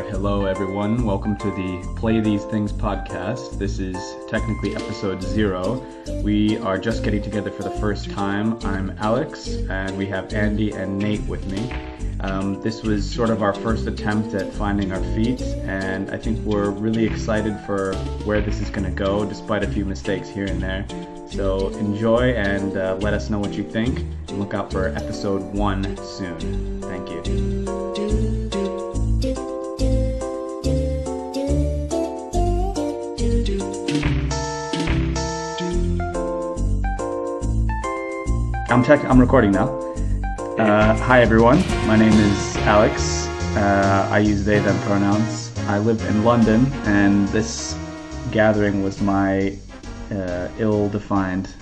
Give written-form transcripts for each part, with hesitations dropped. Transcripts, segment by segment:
right, hello everyone. Welcome to the Play These Things podcast. This is technically episode 0. We are just getting together for the first time. I'm Alex, and we have Andy and Nate with me. This was sort of our first attempt at finding our feet, and I think we're really excited for where this is going to go, despite a few mistakes here and there. So enjoy and let us know what you think, and look out for episode 1 soon. Thank you. I'm recording now. Hi everyone, my name is Alex. I use they, them pronouns. I live in London, and this gathering was my ill-defined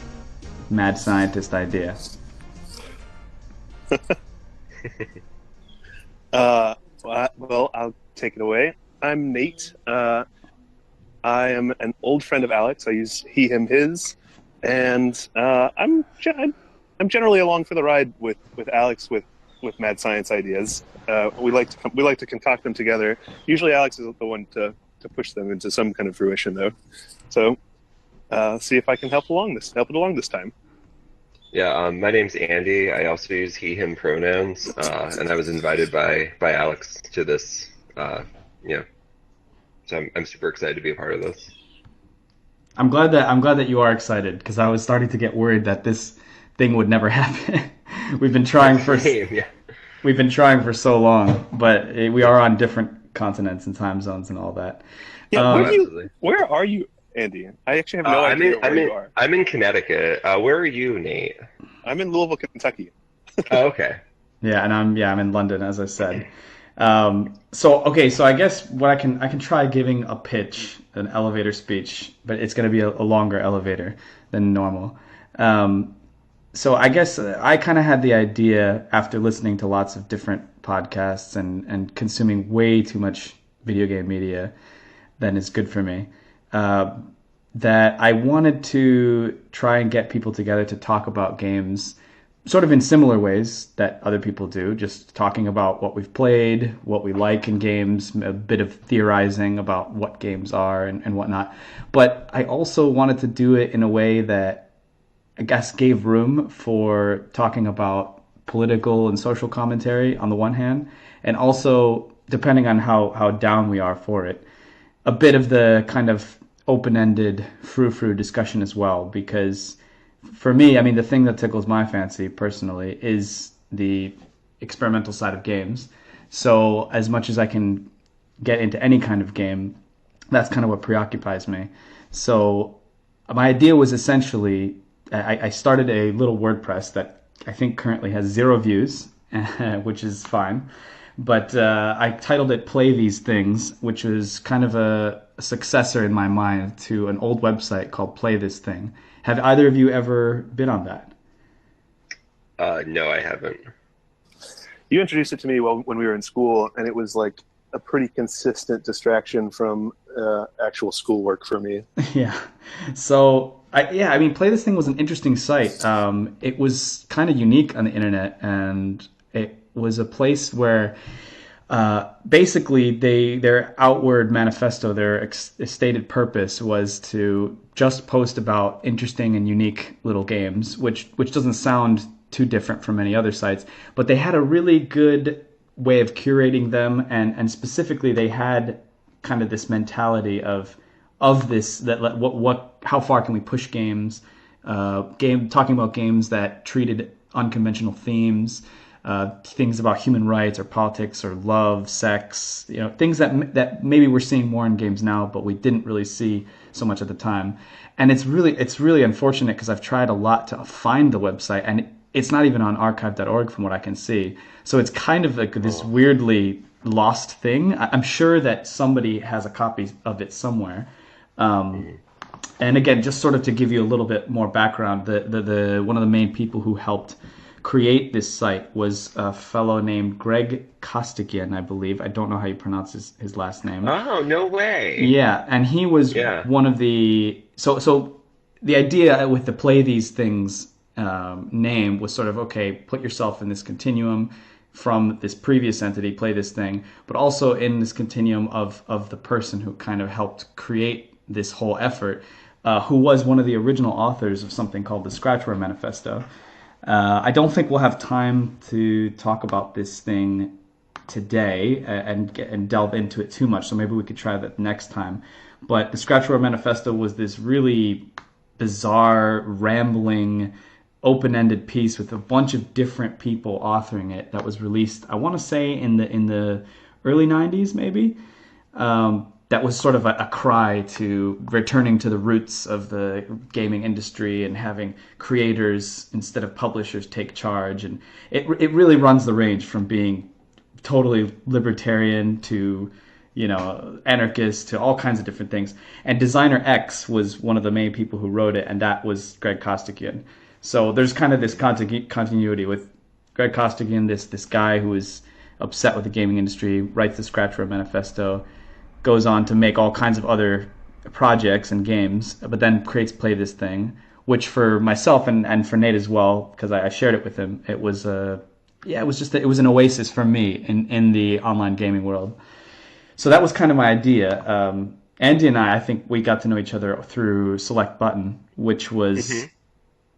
mad scientist idea. Well, I'll take it away. I'm Nate. I am an old friend of Alex. I use he, him, his, and I'm generally along for the ride with Alex with mad science ideas. We like to concoct them together. Usually, Alex is the one to push them into some kind of fruition, though. So, see if I can help it along this time. Yeah, my name's Andy. I also use he, him pronouns, and I was invited by Alex to this. So I'm super excited to be a part of this. I'm glad that you are excited, because I was starting to get worried that this thing would never happen. We've been trying for so long, but we are on different continents and time zones and all that. Yeah, where are you, Andy? I actually have no idea where you are. I'm in Connecticut. Where are you, Nate? I'm in Louisville, Kentucky. Oh, okay. Yeah, and I'm in London, as I said. So I guess what I can try giving a pitch, an elevator speech, but it's going to be a longer elevator than normal. So I guess I kind of had the idea after listening to lots of different podcasts and consuming way too much video game media than is good for me, that I wanted to try and get people together to talk about games sort of in similar ways that other people do, just talking about what we've played, what we like in games, a bit of theorizing about what games are and whatnot. But I also wanted to do it in a way that I guess gave room for talking about political and social commentary on the one hand, and also, depending on how down we are for it, a bit of the kind of open-ended frou-frou discussion as well. Because for me, I mean, the thing that tickles my fancy personally is the experimental side of games. So as much as I can get into any kind of game, that's kind of what preoccupies me. So my idea was essentially, I started a little WordPress that I think currently has 0 views, which is fine. But I titled it Play These Things, which was kind of a successor in my mind to an old website called Play This Thing. Have either of you ever been on that? No, I haven't. You introduced it to me when we were in school, and it was like a pretty consistent distraction from actual schoolwork for me. Yeah. So, I mean, Play This Thing was an interesting site. It was kind of unique on the internet, and it was a place where basically their outward manifesto, their stated purpose was to just post about interesting and unique little games, which doesn't sound too different from many other sites, but they had a really good way of curating them, and specifically they had kind of this mentality of this, that how far can we push games, talking about games that treated unconventional themes, things about human rights or politics or love, sex, things that maybe we're seeing more in games now, but we didn't really see so much at the time. And it's really unfortunate, because I've tried a lot to find the website, and it's not even on archive.org from what I can see. So it's kind of like this weirdly lost thing. I'm sure that somebody has a copy of it somewhere. And again, just sort of to give you a little bit more background, the one of the main people who helped create this site was a fellow named Greg Costigian, I believe. I don't know how you pronounce his last name. Oh, no way. Yeah, and he was one of the... So the idea with the Play These Things name was sort of, okay, put yourself in this continuum, from this previous entity, play this thing, but also in this continuum of the person who kind of helped create this whole effort, who was one of the original authors of something called the Scratchware Manifesto. I don't think we'll have time to talk about this thing today and delve into it too much, so maybe we could try that next time. But the Scratchware Manifesto was this really bizarre, rambling, open-ended piece with a bunch of different people authoring it that was released, I want to say, in the early 90s, maybe. That was sort of a cry to returning to the roots of the gaming industry and having creators instead of publishers take charge. And it really runs the range from being totally libertarian to, anarchist to all kinds of different things. And Designer X was one of the main people who wrote it, and that was Greg Costigian. So there's kind of this continuity with Greg Costigian, this guy who is upset with the gaming industry, writes the Scratchware Manifesto, goes on to make all kinds of other projects and games, but then creates Play This Thing, which for myself and for Nate as well, because I shared it with him, it was it was an oasis for me in the online gaming world. So that was kind of my idea. Andy and I think we got to know each other through Select Button, which was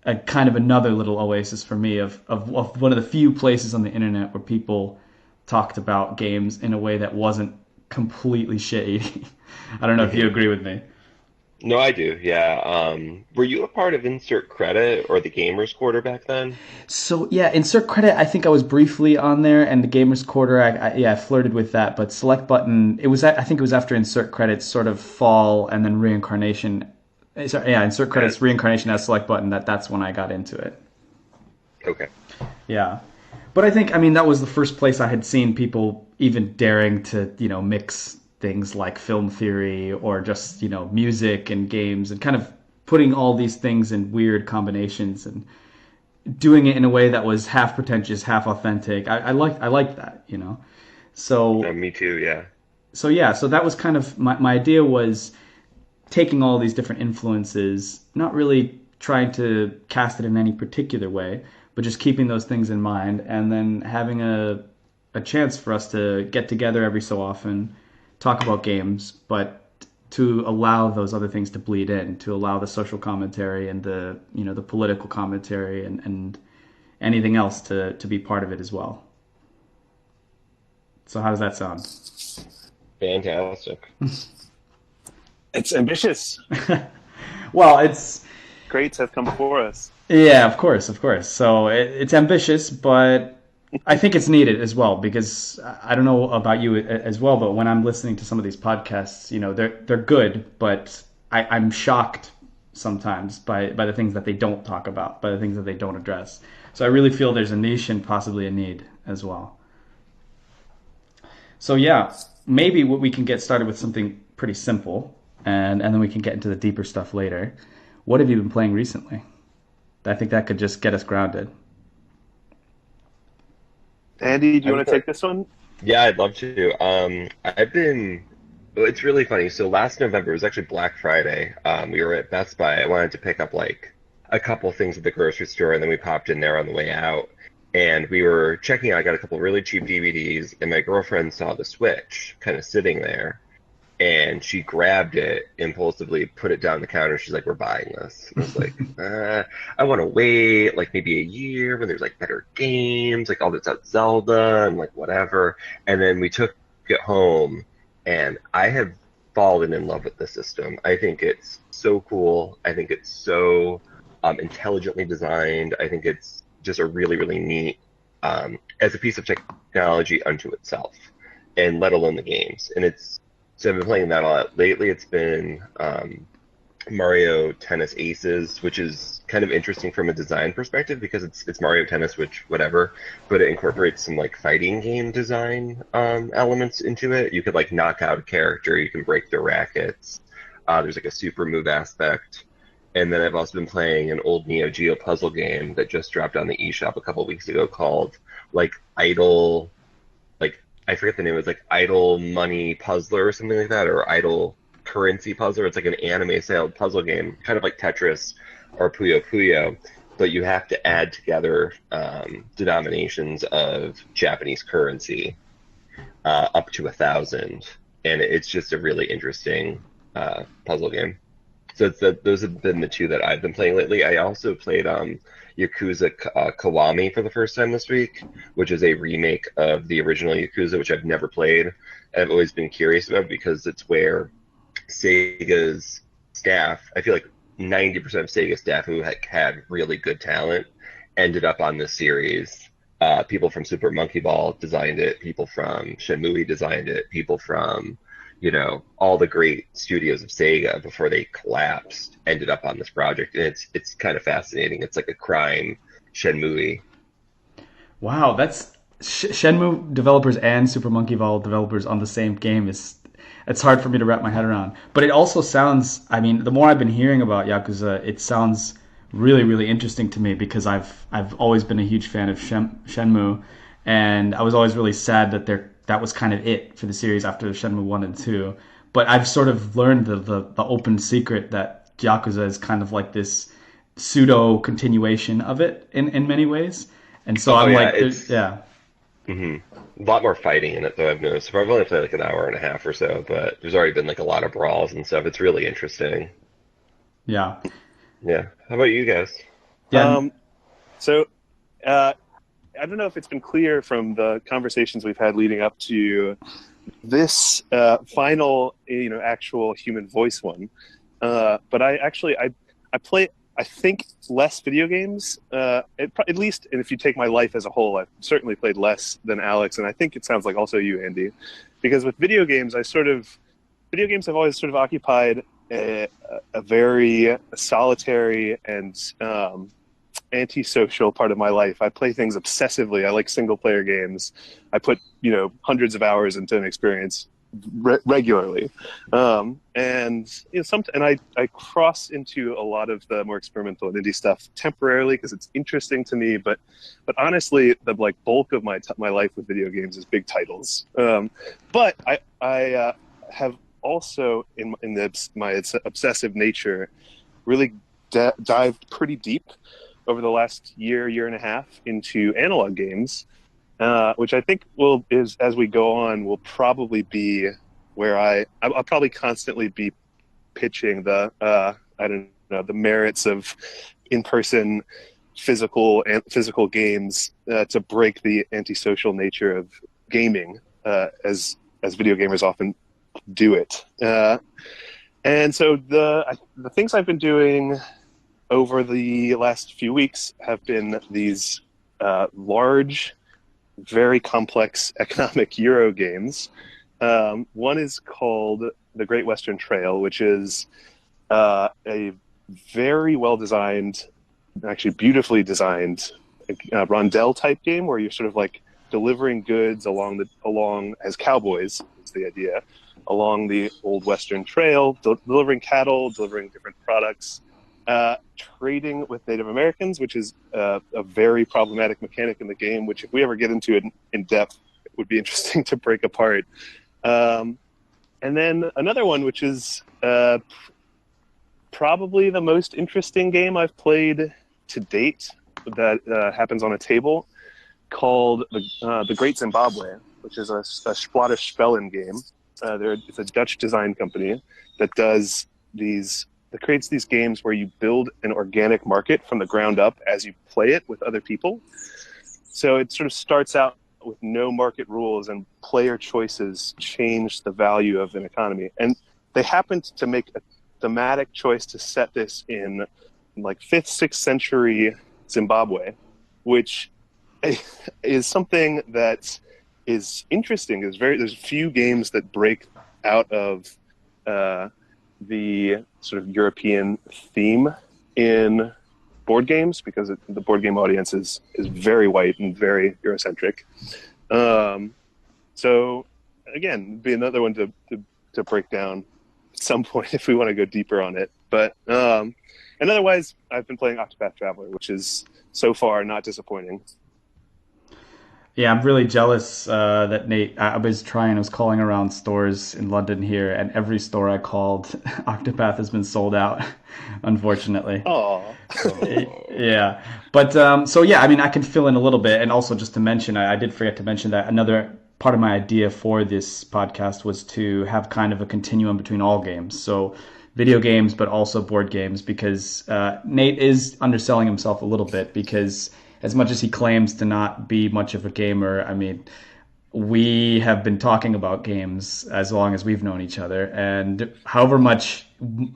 a kind of another little oasis for me of one of the few places on the internet where people talked about games in a way that wasn't completely shitty. I don't know if you agree with me. No, I do. Yeah. Were you a part of Insert Credit or the Gamers Quarter back then? So yeah, Insert Credit, I think I was briefly on there, and the Gamers Quarter, I flirted with that. But Select Button, I think it was after Insert Credit's sort of fall and then reincarnation. Sorry, yeah, Insert Credit's reincarnation as Select Button. That's when I got into it. Okay. Yeah. But I think, that was the first place I had seen people even daring to, mix things like film theory or just, music and games and kind of putting all these things in weird combinations and doing it in a way that was half pretentious, half authentic. I liked that, So Me too, yeah. So that was kind of my idea was taking all these different influences, not really trying to cast it in any particular way, but just keeping those things in mind and then having a chance for us to get together every so often, talk about games, but to allow those other things to bleed in, to allow the social commentary and the political commentary and anything else to be part of it as well. So how does that sound? Fantastic. It's ambitious. Well, it's Greats have come before us. Yeah, of course. So it's ambitious, but I think it's needed as well because I don't know about you as well, but when I'm listening to some of these podcasts, they're good, but I'm shocked sometimes by the things that they don't talk about, by the things that they don't address. So I really feel there's a niche and possibly a need as well. So yeah, maybe we can get started with something pretty simple, and then we can get into the deeper stuff later. What have you been playing recently? I think that could just get us grounded. Andy, do you want to take this one? Yeah, I'd love to. It's really funny. So last November, it was actually Black Friday. We were at Best Buy. I wanted to pick up like a couple things at the grocery store, and then we popped in there on the way out. And we were checking out, I got a couple really cheap DVDs, and my girlfriend saw the Switch kind of sitting there. And she grabbed it impulsively, put it down the counter. She's like, "We're buying this." And I was like, I want to wait like maybe a year when there's like better games, like all that's out Zelda and like whatever. And then we took it home, and I have fallen in love with the system. I think it's so cool. I think it's so intelligently designed. I think it's just a really, really neat as a piece of technology unto itself, and let alone the games. So I've been playing that a lot lately. It's been Mario Tennis Aces, which is kind of interesting from a design perspective because it's Mario Tennis, which whatever, but it incorporates some like fighting game design elements into it. You could like knock out a character, you can break their rackets. There's like a super move aspect. And then I've also been playing an old Neo Geo puzzle game that just dropped on the eShop a couple weeks ago called like Idle. I forget the name. It's like Idle Money Puzzler or something like that, or Idle Currency Puzzler. It's like an anime-style puzzle game, kind of like Tetris or Puyo Puyo. but you have to add together denominations of Japanese currency up to 1,000, and it's just a really interesting puzzle game. So those have been the two that I've been playing lately. I also played Yakuza Kiwami for the first time this week, which is a remake of the original Yakuza, which I've never played. And I've always been curious about because it's where Sega's staff, I feel like 90% of Sega staff who had really good talent ended up on this series. People from Super Monkey Ball designed it. People from Shenmue designed it. People from, all the great studios of Sega before they collapsed ended up on this project, and it's kind of fascinating. It's like a crime Shenmue. Wow, that's Shenmue developers and Super Monkey Ball developers on the same game is it's hard for me to wrap my head around. But it also sounds, I mean, the more I've been hearing about Yakuza, it sounds really, really interesting to me because I've always been a huge fan of Shenmue, and I was always really sad that that was kind of it for the series after Shenmue 1 and 2. But I've sort of learned the open secret that Yakuza is kind of like this pseudo continuation of it in many ways. And so Oh I'm yeah, like, yeah, a lot more fighting in it though. I've noticed. I've only played like an hour and a half or so, but there's already been like a lot of brawls and stuff. It's really interesting. yeah, Yeah. How about you guys? yeah. So I don't know if it's been clear from the conversations we've had leading up to this final, actual human voice one. But I play, I think, less video games. At least, and if you take my life as a whole, I've certainly played less than Alex, and I think it sounds like also you, Andy, because with video games, video games have always sort of occupied a very solitary and antisocial part of my life. I play things obsessively. I like single player games. I put hundreds of hours into an experience regularly, and I cross into a lot of the more experimental and indie stuff temporarily because it's interesting to me. But honestly, the bulk of my life with video games is big titles. But I have also in my obsessive nature really dived pretty deep over the last year and a half into analog games, which I think as we go on, will probably be where I'll probably constantly be pitching the the merits of in-person physical games to break the antisocial nature of gaming, as video gamers often do it. And so the things I've been doing over the last few weeks have been these large, very complex economic Euro games. One is called The Great Western Trail, which is a very well-designed, actually beautifully designed rondel type game where you're sort of like delivering goods along as cowboys, is the idea, along the old Western Trail, delivering cattle, delivering different products, trading with Native Americans, which is a very problematic mechanic in the game, which if we ever get into it in depth, it would be interesting to break apart. And then another one, which is probably the most interesting game I've played to date that happens on a table, called The Great Zimbabwe, which is a Splattish Spellen game. It's a Dutch design company that creates these games where you build an organic market from the ground up as you play it with other people. So it sort of starts out with no market rules, and player choices change the value of an economy. And they happened to make a thematic choice to set this in like 5th, 6th century Zimbabwe, which is something that is interesting. There's few games that break out of the sort of European theme in board games, because the board game audience is very white and very Eurocentric. So again, be another one to break down at some point if we want to go deeper on it. But and otherwise, I've been playing Octopath Traveler, which is so far not disappointing. Yeah, I'm really jealous that Nate. I was calling around stores in London here, and every store I called, Octopath has been sold out, unfortunately. Oh, Oh. Yeah, but so yeah, I mean, I can fill in a little bit, and also just to mention, I did forget to mention that another part of my idea for this podcast was to have kind of a continuum between all games, so video games, but also board games, because Nate is underselling himself a little bit because as much as he claims to not be much of a gamer, I mean, we have been talking about games as long as we've known each other, and however much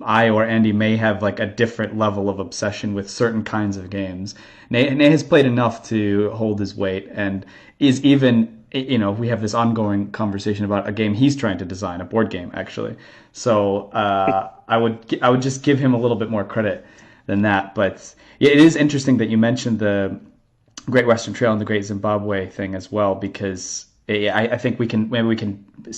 I or Andy may have like a different level of obsession with certain kinds of games, Nate has played enough to hold his weight, and is even, we have this ongoing conversation about a game he's trying to design, a board game actually. So I would just give him a little bit more credit than that. But yeah, it is interesting that you mentioned the Great Western Trail and the Great Zimbabwe thing as well, because I think we can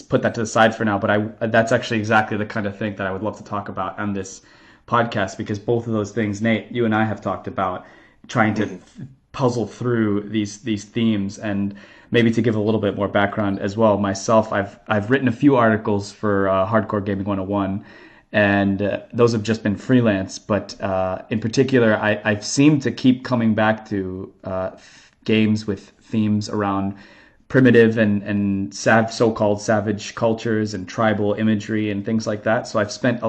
put that to the side for now. But that's actually exactly the kind of thing that I would love to talk about on this podcast, because both of those things, Nate, you and I have talked about trying to mhm. puzzle through these themes. And maybe to give a little bit more background as well, myself, I've written a few articles for Hardcore Gaming 101, and those have just been freelance. But in particular, I've seemed to keep coming back to games with themes around primitive and so-called savage cultures and tribal imagery and things like that. So I've spent,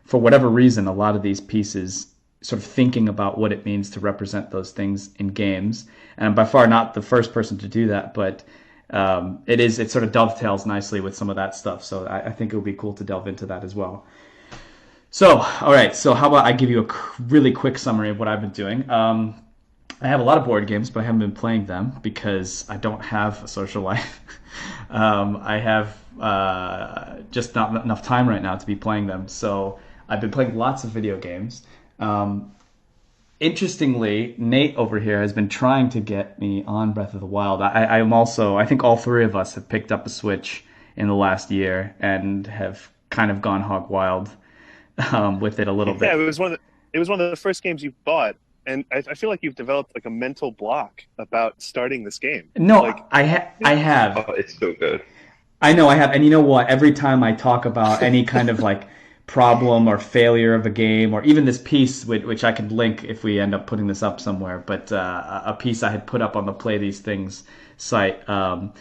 for whatever reason, a lot of these pieces sort of thinking about what it means to represent those things in games. And I'm by far not the first person to do that, but it sort of dovetails nicely with some of that stuff. So I think it would be cool to delve into that as well. So, all right. So, how about I give you a really quick summary of what I've been doing? I have a lot of board games, but I haven't been playing them because I don't have a social life. I have just not enough time right now to be playing them. So, I've been playing lots of video games. Um, Interestingly, Nate over here has been trying to get me on Breath of the Wild. I'm also, I think all three of us have picked up a Switch in the last year and have kind of gone hog wild with it a little Yeah, bit. it was one of the first games you bought, and I feel like you've developed like a mental block about starting this game. No, Like, I have. Oh, it's so good. I know I have. And you know what? Every time I talk about any kind of like problem or failure of a game, or even this piece, which I could link if we end up putting this up somewhere, but a piece I had put up on the Play These Things site. I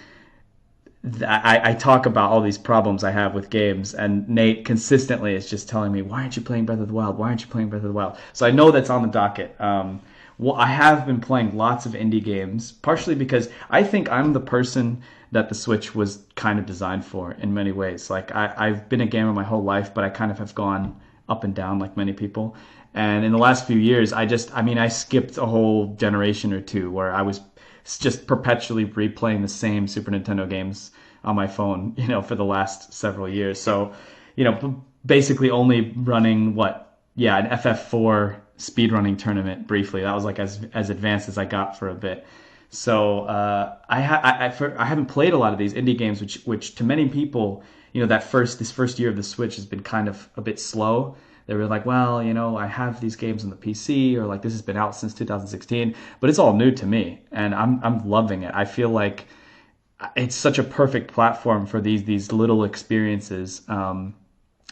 talk about all these problems I have with games, and Nate consistently is just telling me, "Why aren't you playing Breath of the Wild? Why aren't you playing Breath of the Wild?" So I know that's on the docket. Well, I have been playing lots of indie games, partially because I think I'm the person that the Switch was kind of designed for in many ways. Like I've been a gamer my whole life, but I kind of have gone up and down like many people. And in the last few years, I mean, I skipped a whole generation or two where I was just perpetually replaying the same Super Nintendo games on my phone, for the last several years. So, basically only running an FF4 speedrunning tournament briefly. That was like as advanced as I got for a bit. So I haven't played a lot of these indie games, which to many people, this first year of the Switch has been kind of a bit slow. They were like, well, I have these games on the PC, or like this has been out since 2016, but it's all new to me, and I'm loving it. I feel like it's such a perfect platform for these little experiences.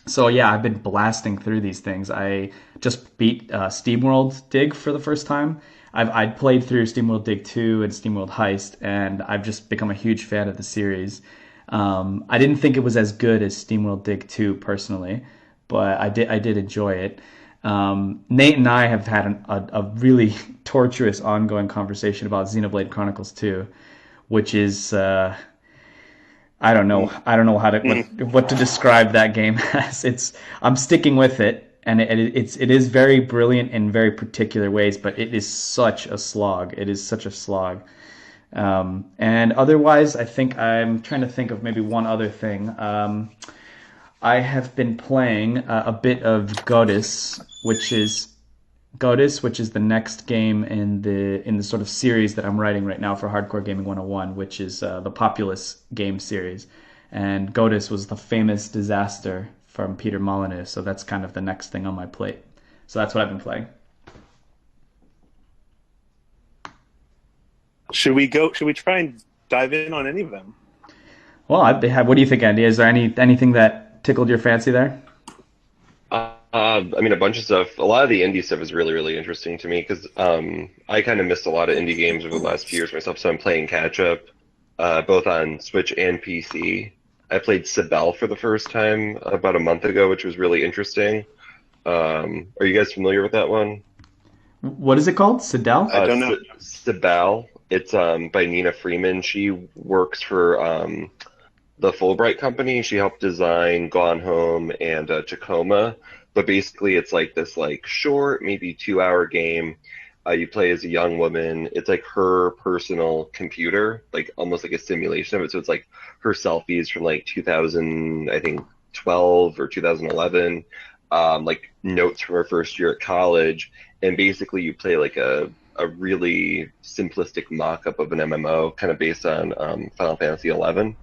So yeah, I've been blasting through these things. I just beat SteamWorld Dig for the first time. I'd played through SteamWorld Dig 2 and SteamWorld Heist, and I've just become a huge fan of the series. I didn't think it was as good as SteamWorld Dig 2 personally, but I did enjoy it. Nate and I have had a really torturous ongoing conversation about Xenoblade Chronicles 2, which is I don't know. mm, I don't know how to mm. what to describe that game as. I'm sticking with it, and it is very brilliant in very particular ways, but it is such a slog. It is such a slog. And otherwise, I think I'm trying to think of maybe one other thing. I have been playing a bit of Godus, which is the next game in the sort of series that I'm writing right now for Hardcore Gaming 101, which is the Populous game series. And Godus was the famous disaster from Peter Molyneux, so that's kind of the next thing on my plate. So that's what I've been playing. Should we go? Should we try and dive in on any of them. Well, what do you think, Andy? Is there anything that tickled your fancy there? I mean, a bunch of stuff. A lot of the indie stuff is really, really interesting to me because I kind of missed a lot of indie games over the last few years myself. So I'm playing catch up, both on Switch and PC. I played Sibel for the first time about a month ago, which was really interesting. Are you guys familiar with that one? What is it called? Sidel? I don't know. Sibel. It's by Nina Freeman. She works for the Fulbright company. She helped design Gone Home and Tacoma. But basically, it's like this like short, maybe 2 hour game. You play as a young woman. It's like her personal computer, like almost like a simulation of it. So it's like her selfies from like 2000, I think 12 or 2011, like notes from her first year at college, and basically you play like a really simplistic mock-up of an MMO, kind of based on Final Fantasy 11,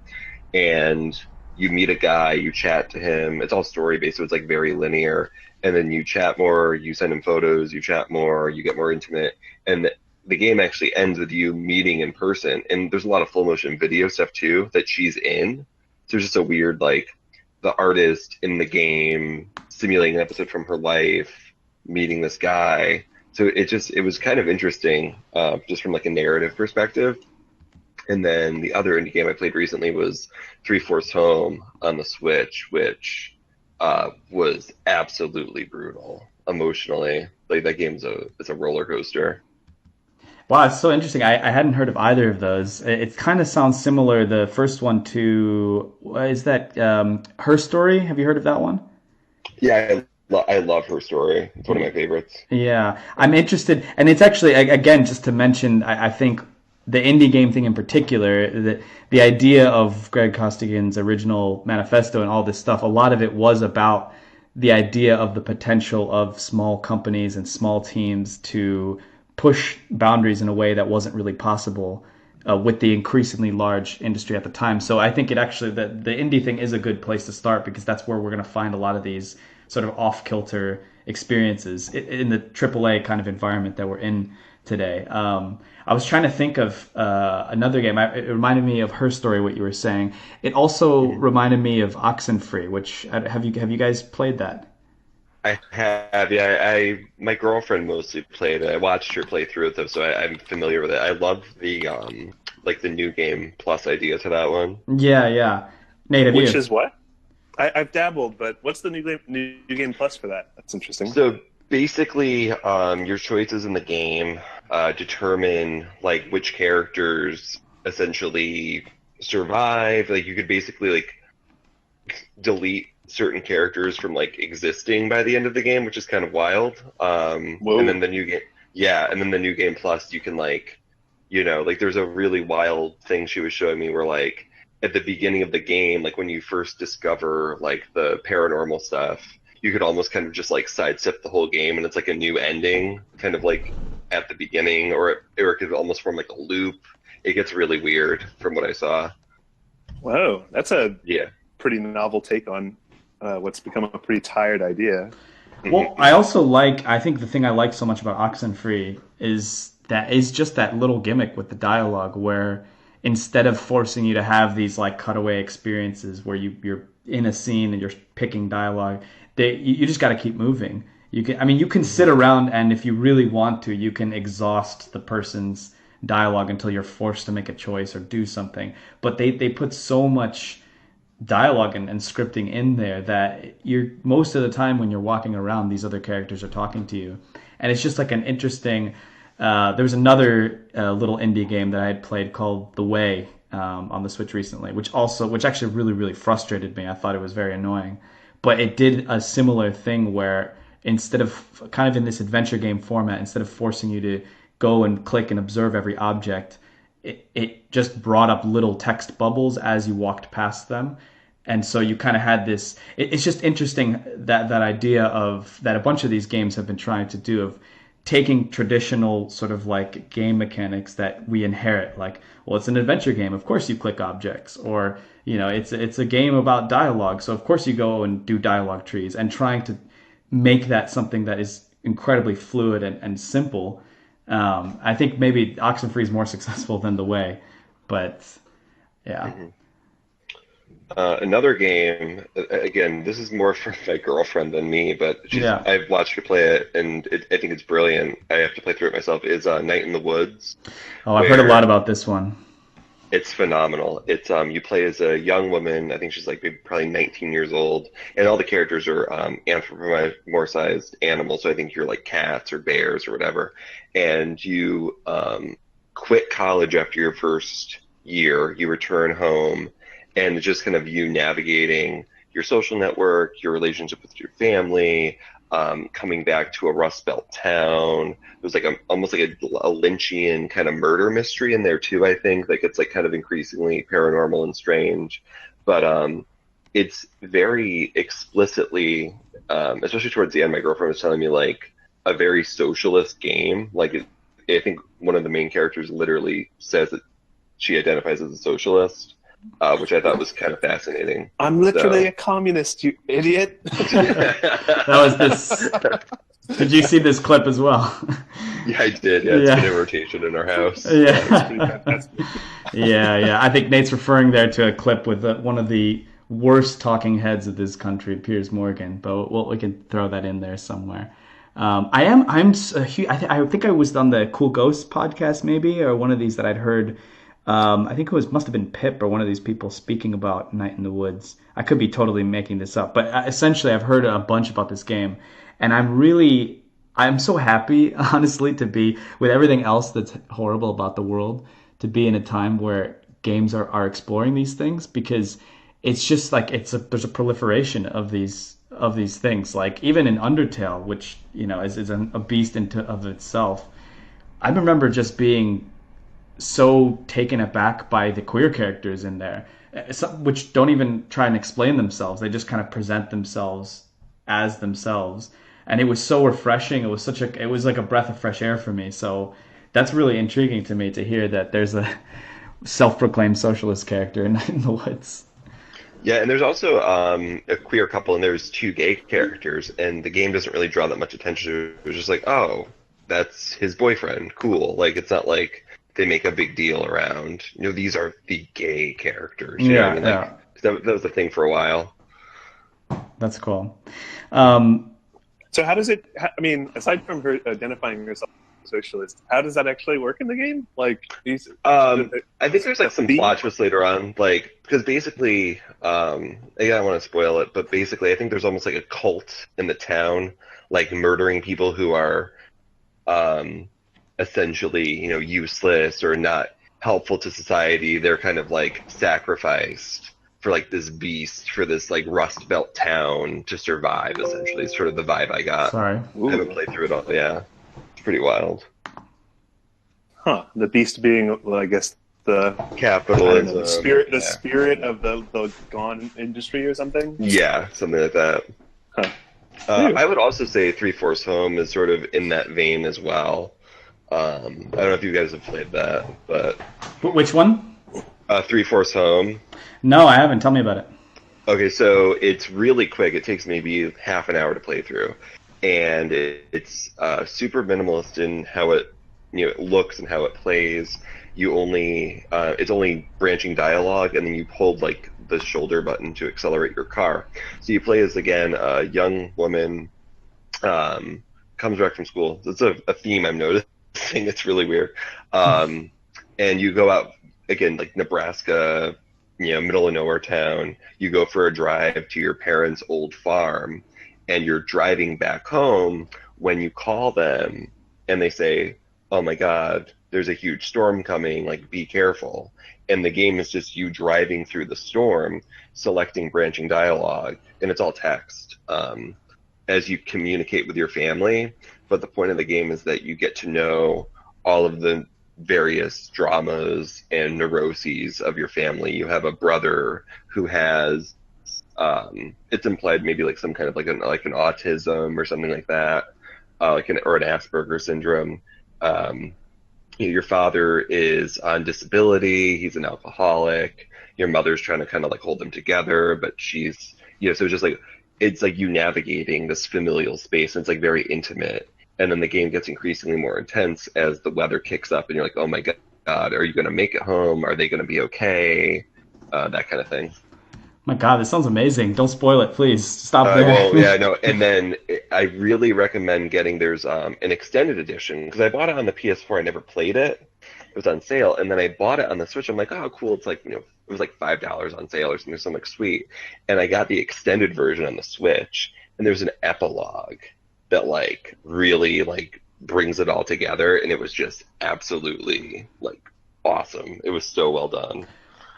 and you meet a guy, you chat to him. It's all story based, so it's like very linear. And then you chat more, you send him photos, you chat more, you get more intimate, and the game actually ends with you meeting in person. And there's a lot of full motion video stuff too that she's in. So there's just a weird like the artist in the game simulating an episode from her life, meeting this guy. So it was kind of interesting, just from like a narrative perspective. And then the other indie game I played recently was Three Fourths Home on the Switch, which was absolutely brutal emotionally. Like that game's it's a roller coaster. Wow, it's so interesting. I hadn't heard of either of those. It kind of sounds similar, the first one, to, what is that, Her Story? Have you heard of that one? Yeah, I love her story. It's one of my favorites. Yeah, I'm interested, and it's actually, again, just to mention, I think the indie game thing in particular, the idea of Greg Costigan's original manifesto and all this stuff, a lot of it was about the idea of the potential of small companies and small teams to push boundaries in a way that wasn't really possible with the increasingly large industry at the time. So I think it actually, the indie thing is a good place to start, because that's where we're going to find a lot of these sort of off kilter experiences in the AAA kind of environment that we're in today. I was trying to think of another game. It reminded me of Her Story, what you were saying. It also Mhm. reminded me of Oxenfree, which, have you guys played that? I have, yeah. My girlfriend mostly played it. I watched her play through it though, so I'm familiar with it. I love the like the new game plus idea to that one. Yeah, yeah. Nate, have Which you? is what? I've dabbled, but what's the new game plus for that? That's interesting. So basically, your choices in the game determine like which characters essentially survive. Like you could basically like delete certain characters from like existing by the end of the game, which is kind of wild. And then Whoa. the new game, yeah, and then the new game plus, you can like, like there's a really wild thing she was showing me where like at the beginning of the game, like when you first discover like the paranormal stuff, you could almost kind of just like sidestep the whole game, and it's like a new ending, kind of like at the beginning, or it could almost form like a loop. It gets really weird from what I saw. Whoa. That's a Yeah. pretty novel take on what's become a pretty tired idea. Well, Hmm. I also like. I think the thing I like so much about Oxenfree is just that little gimmick with the dialogue, where instead of forcing you to have these like cutaway experiences where you're in a scene and you're picking dialogue, you just got to keep moving. You can sit Hmm. around, and if you really want to, you can exhaust the person's dialogue until you're forced to make a choice or do something. But they put so much dialogue and scripting in there that you're, most of the time when you're walking around, these other characters are talking to you, and it's just like an interesting. There was another little indie game that I had played called The Way, on the Switch recently, which actually really frustrated me. I thought it was very annoying, but it did a similar thing where, instead of, kind of in this adventure game format, instead of forcing you to go and click and observe every object, it just brought up little text bubbles as you walked past them. And so you kind of had this. It's just interesting that idea of that a bunch of these games have been trying to do, of taking traditional sort of like game mechanics that we inherit. Like, well, it's an adventure game, of course you click objects, or it's a game about dialogue, so of course you go and do dialogue trees, and trying to make that something that is incredibly fluid and simple. I think maybe Oxenfree is more successful than The Way. But yeah, Mhm. Another game, again, this is more for my girlfriend than me, but yeah. I've watched her play it, and I think it's brilliant. I have to play through it myself. Is Night in the Woods, Oh, I've heard a where lot about this one. it's phenomenal. It's you play as a young woman. I think she's like maybe probably 19 years old, and all the characters are anthropomorphized animals. So I think you're like cats or bears or whatever, and you quit college after your first year. You return home, and it's just kind of you navigating your social network, your relationship with your family, coming back to a Rust Belt town. There's like almost like a Lynchian kind of murder mystery in there too. I think like it's like kind of increasingly paranormal and strange, but it's very explicitly, especially towards the end. My girlfriend was telling me like a very socialist game. I think one of the main characters literally says that she identifies as a socialist, which I thought was kind of fascinating. I'm literally So. a communist, you idiot. That was this. Did you see this clip as well? Yeah, I did. Yeah, it's been in Yeah. rotation in our house. It's pretty Yeah. fantastic. Yeah, yeah. I think Nate's referring there to a clip with one of the worst talking heads of this country, Piers Morgan. But we can throw that in there somewhere. I think I was on the Cool Ghost podcast maybe, or one of these that I'd heard. I think it was must have been Pip or one of these people speaking about Night in the Woods. I could be totally making this up, but essentially I've heard a bunch about this game, and I'm so happy, honestly, to be with everything else that's horrible about the world, to be in a time where games are exploring these things because it's just like there's a proliferation of these things. Like even in Undertale, which is a beast into of itself. I remember just being so taken aback by the queer characters in there, which don't even try and explain themselves. They just kind of present themselves as themselves, and it was so refreshing. It was like a breath of fresh air for me. So that's really intriguing to me to hear that there's a self-proclaimed socialist character in the woods. Yeah, and there's also a queer couple, and there's two gay characters, and the game doesn't really draw that much attention. It was just like, oh, that's his boyfriend. Cool. Like, it's not like they make a big deal around, these are the gay characters. You know what I Yeah, mean? Like, yeah, that was the thing for a while. that's cool. Um, So how does it? I mean, aside from her identifying herself as a socialist, how does that actually work in the game? Like these, I think there's like some the plot twists later on, like because basically, again, I don't want to spoil it, but basically, I think there's almost like a cult in the town, like murdering people who are, um, essentially, useless or not helpful to society. They're kind of like sacrificed for like this beast for this like Rust Belt town to survive. Essentially, it's sort of the vibe I got. sorry. I haven't ooh, played through it all. Yeah, it's pretty wild. huh? The beast being, well, I guess the I don't know Capitalism. the Yeah. spirit of the gone industry or something. Yeah, something like that. Huh. Ew. I would also say Three Fourths Home is sort of in that vein as well. I don't know if you guys have played that, but Which one? Three Fourths Home. No, I haven't. Tell me about it. Okay, so it's really quick. It takes maybe half an hour to play through, and it's super minimalist in how it looks and how it plays. It's only branching dialogue, and then you hold like the shoulder button to accelerate your car. So you play as again a young woman, comes back from school. It's a theme I'm noticing. It's really weird. Um, and you go out again, like Nebraska, middle of nowhere town. You go for a drive to your parents' old farm, and you're driving back home when you call them, and they say, "Oh my God, there's a huge storm coming. Like, be careful." And the game is just you driving through the storm, selecting branching dialogue, and it's all text. As you communicate with your family. But the point of the game is that you get to know all of the various dramas and neuroses of your family. You have a brother who has, it's implied maybe like some kind of like an autism or something like that, or an Asperger syndrome. Um, your father is on disability. He's an alcoholic. Your mother's trying to kind of like hold them together, but she's, so it's like you navigating this familial space, and it's like very intimate. And then the game gets increasingly more intense as the weather kicks up, and you're like, oh my Are you going to make it home? Are they going to be okay? That kind of thing. My God, this sounds amazing. Don't spoil it, please. Stop Well, there. yeah, no, and then I really recommend getting there's an extended edition because I bought it on the PS4. I never played it. It was on sale, and then I bought it on the Switch. I'm like, oh, cool. It's like, it was like $5 on sale or something. So I'm like, sweet. And I got the extended version on the Switch, and there's an epilogue that like really like brings it all together, and it was just absolutely like awesome. It was so well done.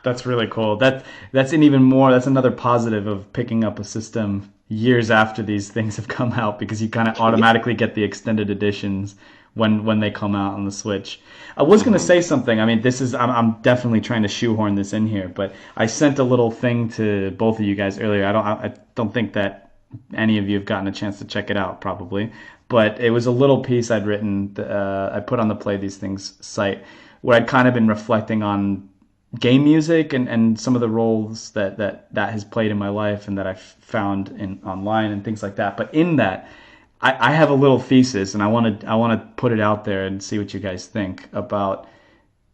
That's really cool. That's an even more. That's another positive of picking up a system years after these things have come out because you kind of automatically get the extended editions when they come out on the Switch. I was going to Hmm. say something. I mean, this is I'm definitely trying to shoehorn this in here, but I sent a little thing to both of you guys earlier. I don't think that any of you have gotten a chance to check it out, probably. But it was a little piece I'd written. I put on the Play These Things site where I'd kind of been reflecting on game music and some of the roles that has played in my life and that I've found in online and things like that. But in that, I have a little thesis and I want to put it out there and see what you guys think about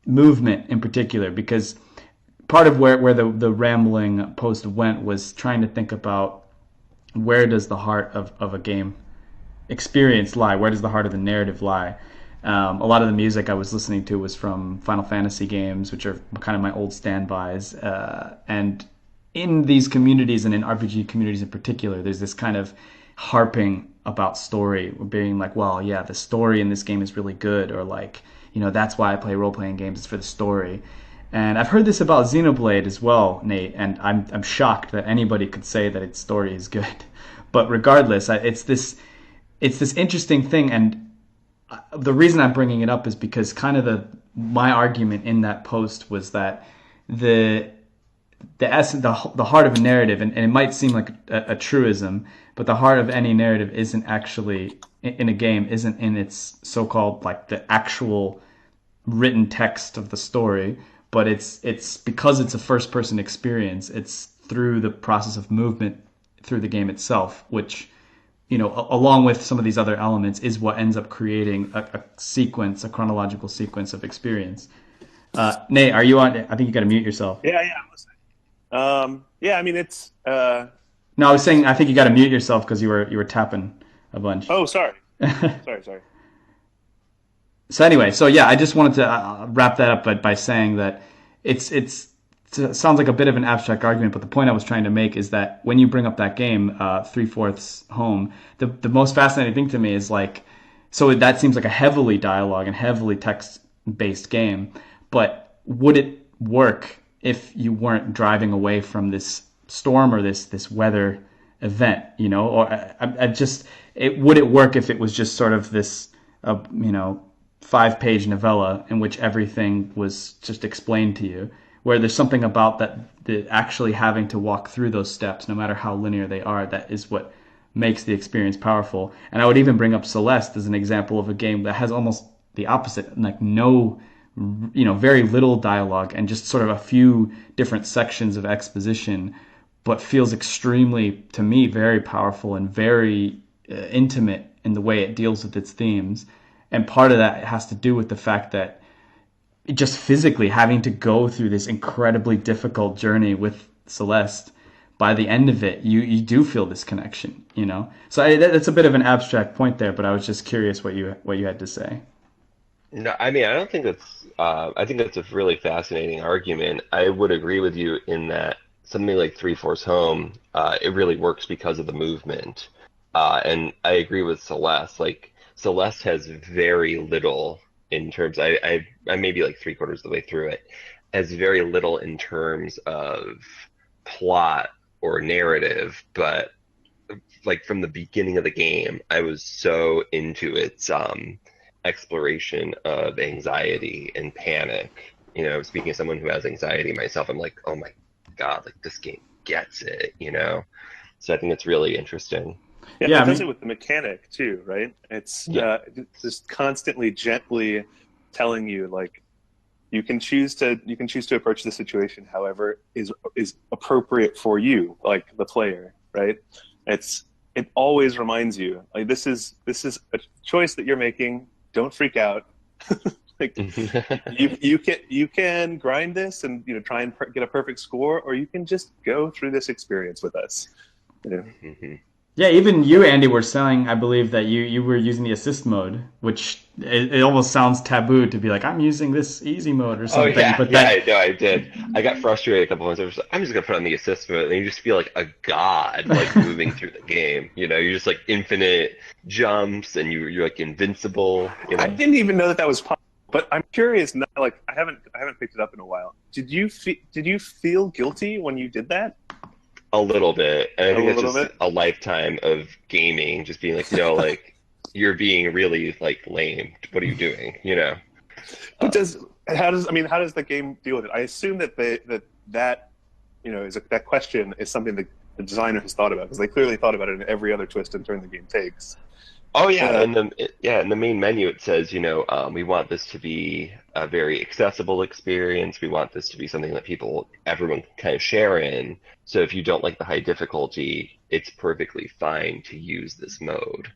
movement in particular because part of where the rambling post went was trying to think about where does the heart of a game experience lie? Where does the heart of the narrative lie? A lot of the music I was listening to was from Final Fantasy games, which are kind of my old standbys. And in these communities and in RPG communities in particular, there's this kind of harping about story, being like, well, yeah, the story in this game is really good, or like, that's why I play role playing games, it's for the story. And I've heard this about Xenoblade as well, Nate, and I'm shocked that anybody could say that its story is good. But regardless, it's this interesting thing, and the reason I'm bringing it up is because kind of my argument in that post was that the essence, the heart of a narrative, and it might seem like a truism, but the heart of any narrative isn't actually in a game isn't in its so-called like the actual written text of the story, but it's because it's a first-person experience. It's through the process of movement through the game itself, which along with some of these other elements, is what ends up creating a sequence, a chronological sequence of experience. Nate, are you on? I think you got to mute yourself. Yeah, I'm listening. Yeah, I mean it's No, I was saying it's I think you got to mute yourself because you were tapping a bunch. oh sorry. Sorry. So anyway, so yeah, I just wanted to wrap that up by saying that it sounds like a bit of an abstract argument, but the point I was trying to make is that when you bring up that game, Three-Fourths Home, the most fascinating thing to me is like, so that seems like a heavily dialogue and heavily text-based game, but would it work if you weren't driving away from this storm or this weather event, or I just would it work if it was just sort of this, 5-page novella in which everything was just explained to you, where there's something about that the actually having to walk through those steps, no matter how linear they are, that is what makes the experience powerful. And I would even bring up Celeste as an example of a game that has almost the opposite, like no, very little dialogue and just sort of a few different sections of exposition, but feels extremely, to me, very powerful and very intimate in the way it deals with its themes. And part of that has to do with the fact that just physically having to go through this incredibly difficult journey with Celeste, by the end of it, you do feel this connection. So that's a bit of an abstract point there, but I was just curious what you had to say. No, I mean, I don't think that's, I think that's a really fascinating argument. I would agree with you in that something like Three Fourths Home, it really works because of the movement. And I agree with Celeste. Like, Celeste has very little in terms, I may be like three-quarters of the way through it, has very little in terms of plot or narrative, but like from the beginning of the game, I was so into its exploration of anxiety and panic. Speaking of someone who has anxiety myself, I'm like, oh my God, like this game gets it. So I think it's really interesting. Yeah, Yeah, it I does it mean, with the mechanic too, right? It's Yeah. just constantly, gently telling you like you can choose to approach the situation however is appropriate for you, like the player, right? It always reminds you like this is a choice that you're making. Don't freak out. Like you can grind this and try and get a perfect score, or you can just go through this experience with us. You know. Yeah, even you, Andy, were saying, I believe that you were using the assist mode, which it almost sounds taboo to be like, I'm using this easy mode or Oh something. yeah, But yeah, that, I know I did. I got frustrated a couple times. I'm just gonna put on the assist mode, and you just feel like a god, like moving through the game. You're just like infinite jumps, and you're like invincible. I didn't even know that that was possible. But I'm curious now. Like I haven't picked it up in a while. Did you feel guilty when you did that? A little bit, and I A think that's little just bit. a lifetime of gaming, just being like, no, like you're being really like lame. What are you doing? But Um, how does the game deal with it? I assume that question is something that the designer has thought about, because they clearly thought about it in every other twist and turn the game takes. Oh yeah, Uh, in the main menu it says, we want this to be a very accessible experience. We want this to be something that everyone can kind of share in. So if you don't like the high difficulty, it's perfectly fine to use this mode.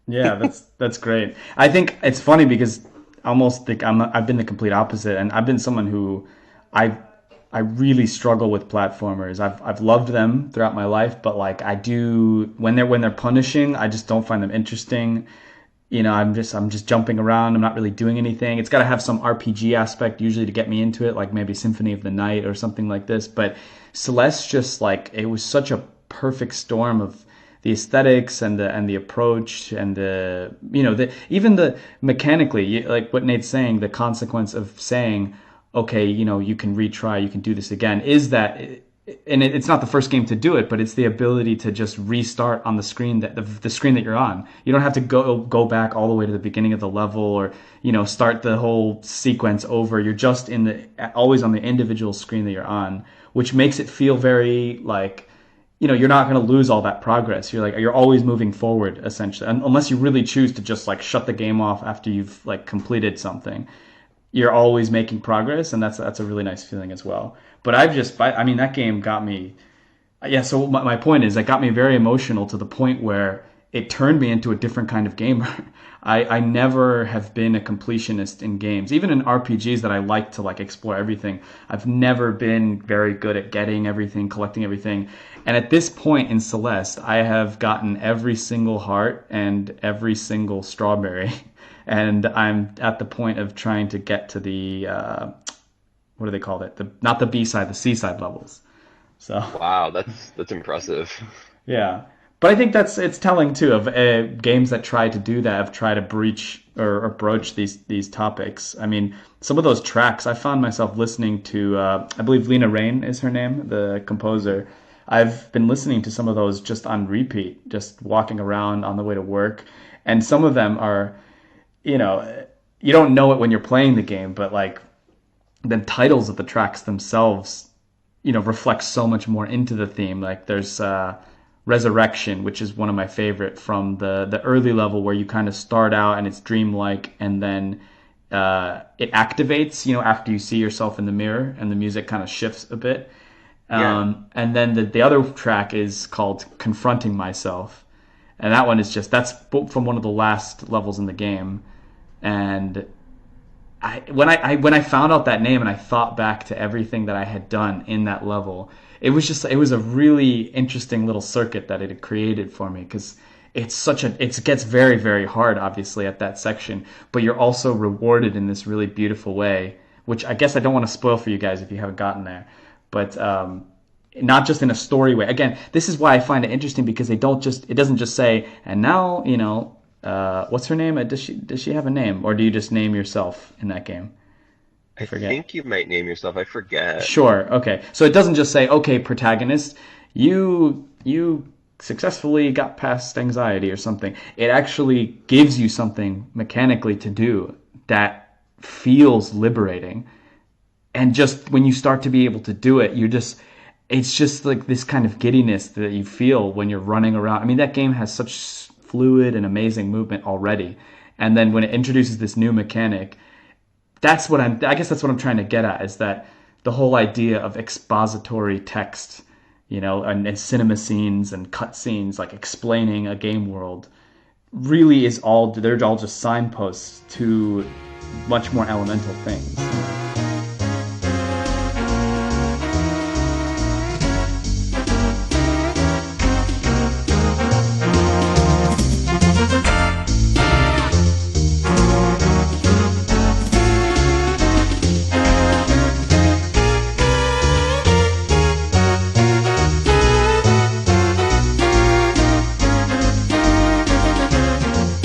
yeah, that's great. I think it's funny because I almost think I've been the complete opposite, and I've been someone who I I really struggle with platformers. I've loved them throughout my life, but like I do when they're punishing, I just don't find them interesting. I'm just jumping around. I'm not really doing anything. It's got to have some RPG aspect usually to get me into it, like maybe Symphony of the Night or something like this. But Celeste, just like it was such a perfect storm of the aesthetics and the approach and the even the mechanically, like what Nate's saying, the consequence of saying, okay, you can retry, you can do this again, is that and it's not the first game to do it, but it's the ability to just restart on the screen the screen that you're on. You don't have to go back all the way to the beginning of the level, or start the whole sequence over. You're just always on the individual screen that you're on, which makes it feel very like you're not going to lose all that progress. You're always moving forward essentially, unless you really choose to just like shut the game off after you've like completed something. You're always making progress, and that's a really nice feeling as well. But I mean, that game got me. Yeah, so my point is, it got me very emotional to the point where it turned me into a different kind of gamer. I never have been a completionist in games, even in RPGs that I like to like explore everything. I've never been very good at getting everything, collecting everything. And at this point in Celeste, I have gotten every single heart and every single strawberry. And I'm at the point of trying to get to the what do they call it? Not the B side, the C side levels. So Wow, that's impressive. yeah, but I think it's telling too of games that try to do that, have tried to breach or broach these topics. I mean, some of those tracks I found myself listening to. I believe Lena Raine is her name, the composer. I've been listening to some of those just on repeat, just walking around on the way to work, and some of them are, you know, you don't know it when you're playing the game, but like the titles of the tracks themselves reflects so much more into the theme. Like there's Resurrection, which is one of my favorite from the early level, where you kind of start out and it's dreamlike, and then it activates after you see yourself in the mirror, and the music kind of shifts a bit. Yeah. And then the other track is called Confronting Myself, and that one is that's from one of the last levels in the game. And when I found out that name and I thought back to everything that I had done in that level, it was a really interesting little circuit that it had created for me, because it gets very, very hard obviously at that section, but you're also rewarded in this really beautiful way, which I guess I don't want to spoil for you guys if you haven't gotten there, but not just in a story way. Again, this is why I find it interesting, because it doesn't just say, and now what's her name? Does she have a name, or do you just name yourself in that game? I I forget. think you might name yourself. I forget. Sure. Okay. So it doesn't just say, okay, protagonist, you successfully got past anxiety or something. It actually gives you something mechanically to do that feels liberating. And just when you start to be able to do it, it's just like this kind of giddiness that you feel when you're running around. I mean, that game has such fluid and amazing movement already. And then when it introduces this new mechanic, I guess that's what I'm trying to get at, is that the whole idea of expository text, and cinema scenes and cut scenes, like explaining a game world, really is all they're all just signposts to much more elemental things.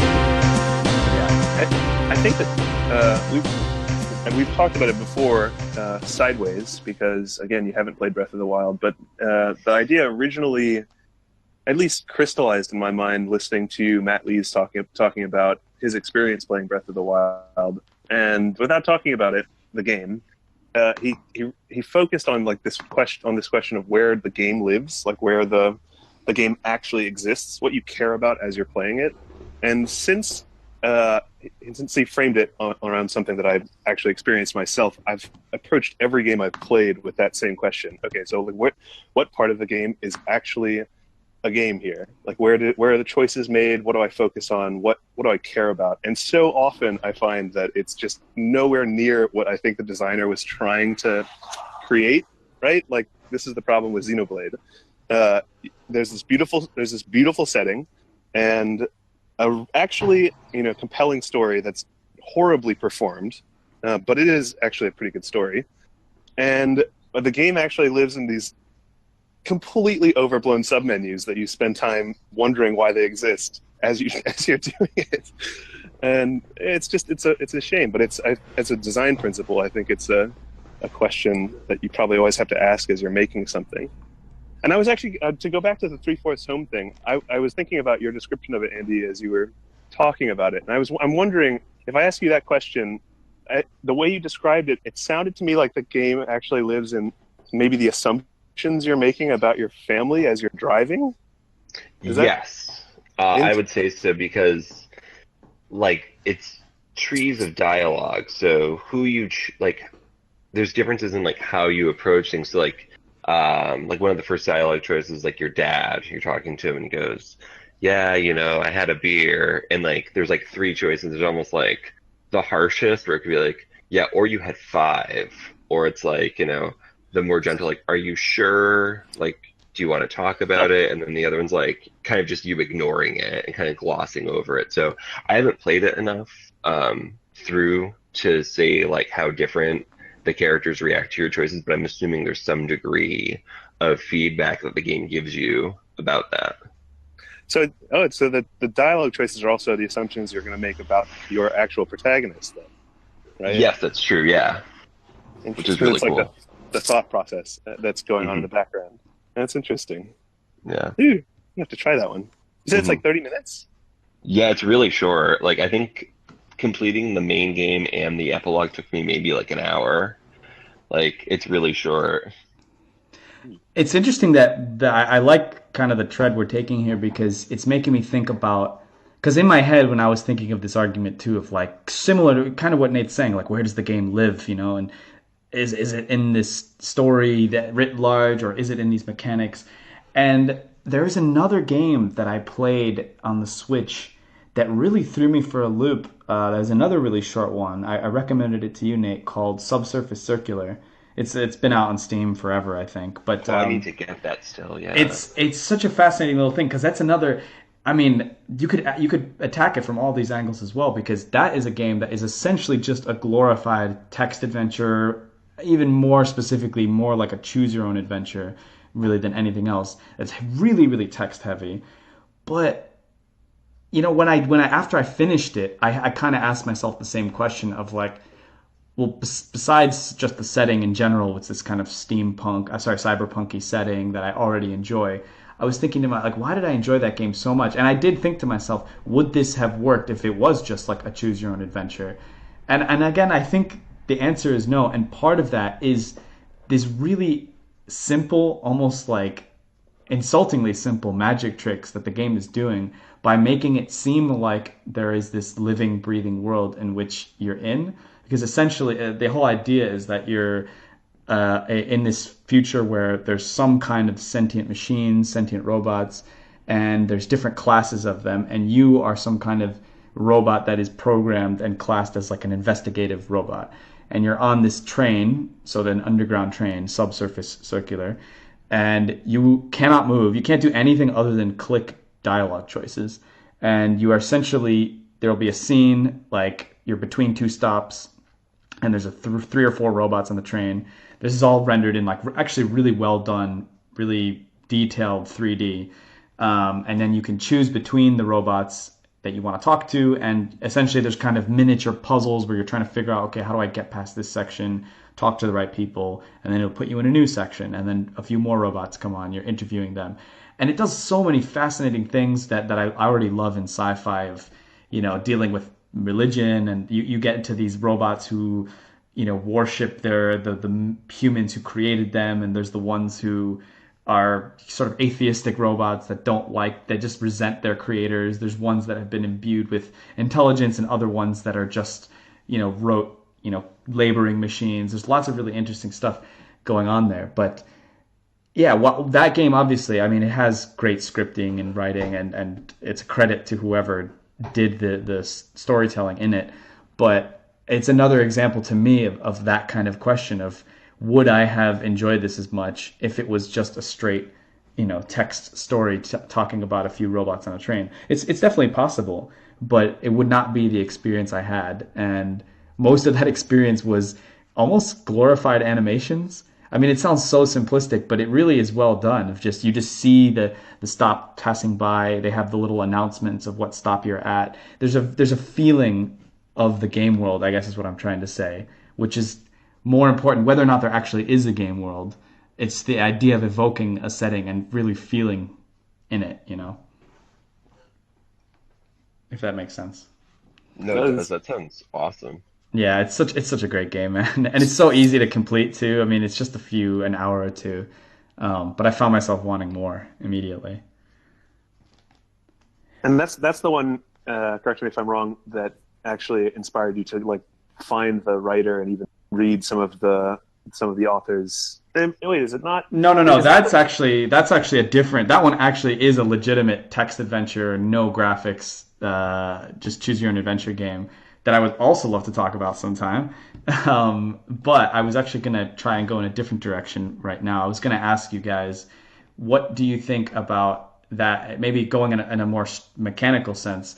Yeah. I think that we've talked about it before, sideways, because again, you haven't played Breath of the Wild, but the idea originally, at least crystallized in my mind, listening to Matt Lees talking about his experience playing Breath of the Wild, and without talking about it, the game. He focused on like this question of where the game lives, like where the game actually exists, what you care about as you're playing it, and uh, since he framed it around something that I've actually experienced myself, I've approached every game I've played with that same question. Okay, so like, what part of the game is actually a game here? Like where are the choices made? What do I focus on? What do I care about? And so often I find that it's just nowhere near what I think the designer was trying to create. Right? Like this is the problem with Xenoblade. Uh, there's this beautiful setting, and a actually compelling story that's horribly performed, but it is actually a pretty good story. And the game actually lives in these completely overblown submenus that you spend time wondering why they exist as you're doing it. And it's a shame, but as a design principle, I think it's a question that you probably always have to ask as you're making something. And I was actually to go back to the three-fourths home thing. I was thinking about your description of it, Andy, as you were talking about it, and I'm wondering if I ask you that question, the way you described it, it sounded to me like the game actually lives in maybe the assumptions you're making about your family as you're driving. Is that Yes, I would say so because like it's trees of dialogue. So who you like, there's differences in like how you approach things. So like one of the first dialogue choices, like your dad, you're talking to him and he goes, "Yeah, I had a beer," and like there's like three choices. There's almost like the harshest, where it could be like, "Yeah," or you had five, or it's like the more gentle, like, "Are you sure? Like, do you want to talk about it?" And then the other one's like kind of just you ignoring it and kind of glossing over it. So I haven't played it enough through to say like how different the characters react to your choices, but I'm assuming there's some degree of feedback that the game gives you about that. so the dialogue choices are also the assumptions you're going to make about your actual protagonist, then, right? Yes, that's true. Yeah, which is Interesting. really It's like cool. the thought process that's going on in Hmm. the background. That's interesting. Yeah. Ooh, you have to try that one. You said it's Hmm. like 30 minutes? Yeah, it's really short. Like I think completing the main game and the epilogue took me maybe like an hour. Like it's really short. It's interesting that I like kind of the tread we're taking here because it's making me think about because in my head when I was thinking of this argument too of like similar to kind of what Nate's saying, like where does the game live, and is it in this story that writ large or is it in these mechanics? And there's another game that I played on the Switch that really threw me for a loop. There's another really short one. I recommended it to you, Nate, called Subsurface Circular. It's been out on Steam forever, I think, but Oh, I need to get that still. Yeah. it's such a fascinating little thing because that's another. I mean, you could attack it from all these angles as well because that is a game that is essentially just a glorified text adventure, even more specifically, more like a choose your own adventure, really than anything else. It's really really text heavy, but when I after I finished it, I kind of asked myself the same question of like, well, besides just the setting in general, it's this kind of cyberpunky setting that I already enjoy. I was thinking to myself, like, why did I enjoy that game so much? And I did think to myself, would this have worked if it was just like a choose your own adventure? And again, I think the answer is no. And part of that is this really simple, almost like insultingly simple magic tricks that the game is doing by making it seem like there is this living, breathing world in which you're in. Because essentially, the whole idea is that you're in this future where there's some kind of sentient machines, sentient robots, and there's different classes of them, and you are some kind of robot that is programmed and classed as like an investigative robot. And you're on this train, so an underground train, subsurface circular, and you cannot move. You can't do anything other than click dialogue choices. And you are essentially, there'll be a scene like you're between two stops, and there's three or four robots on the train. This is all rendered in like actually really well done, really detailed 3D. And then you can choose between the robots that you want to talk to, and essentially there's kind of miniature puzzles where you're trying to figure out, okay, how do I get past this section, talk to the right people, and then it'll put you in a new section, and then a few more robots come on, you're interviewing them. And it does so many fascinating things that I already love in sci-fi of, dealing with religion, and you get into these robots who, worship the humans who created them, and there's the ones who are sort of atheistic robots that they just resent their creators. There's ones that have been imbued with intelligence, and other ones that are just, rote, laboring machines. There's lots of really interesting stuff going on there. But yeah, that game, obviously, I mean, it has great scripting and writing, and it's a credit to whoever did the storytelling in it. But it's another example to me of that kind of question of, would I have enjoyed this as much if it was just a straight, text story talking about a few robots on a train? It's definitely possible, but it would not be the experience I had. And most of that experience was almost glorified animations. I mean, it sounds so simplistic, but it really is well done. You just see the stop passing by. They have the little announcements of what stop you're at. There's a feeling of the game world, I guess is what I'm trying to say, which is more important. Whether or not there actually is a game world, it's the idea of evoking a setting and really feeling in it, if that makes sense. No, it does. That sounds awesome. Yeah, it's such a great game, man, and it's so easy to complete too. I mean, it's just an hour or two, but I found myself wanting more immediately. And that's the one. Correct me if I'm wrong. That actually inspired you to like find the writer and even read some of the authors. Wait, is it not? No. That's actually a different. That one actually is a legitimate text adventure, no graphics, just choose your own adventure game that I would also love to talk about sometime. But I was actually going to try and go in a different direction right now. I was going to ask you guys, what do you think about that? Maybe going in a more mechanical sense,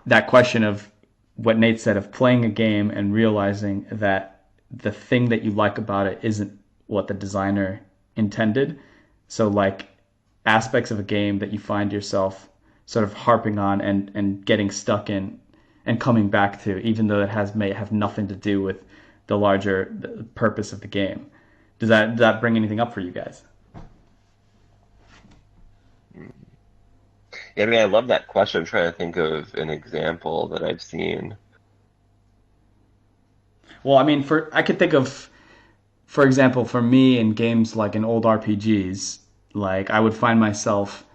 that question of what Nate said of playing a game and realizing that the thing that you like about it isn't what the designer intended. So like aspects of a game that you find yourself sort of harping on and getting stuck in and coming back to, even though it may have nothing to do with the purpose of the game. Does that bring anything up for you guys? Yeah, I mean, I love that question. I'm trying to think of an example that I've seen. Well, I mean, I could think of, for example, for me in games like in old RPGs, like I would find myself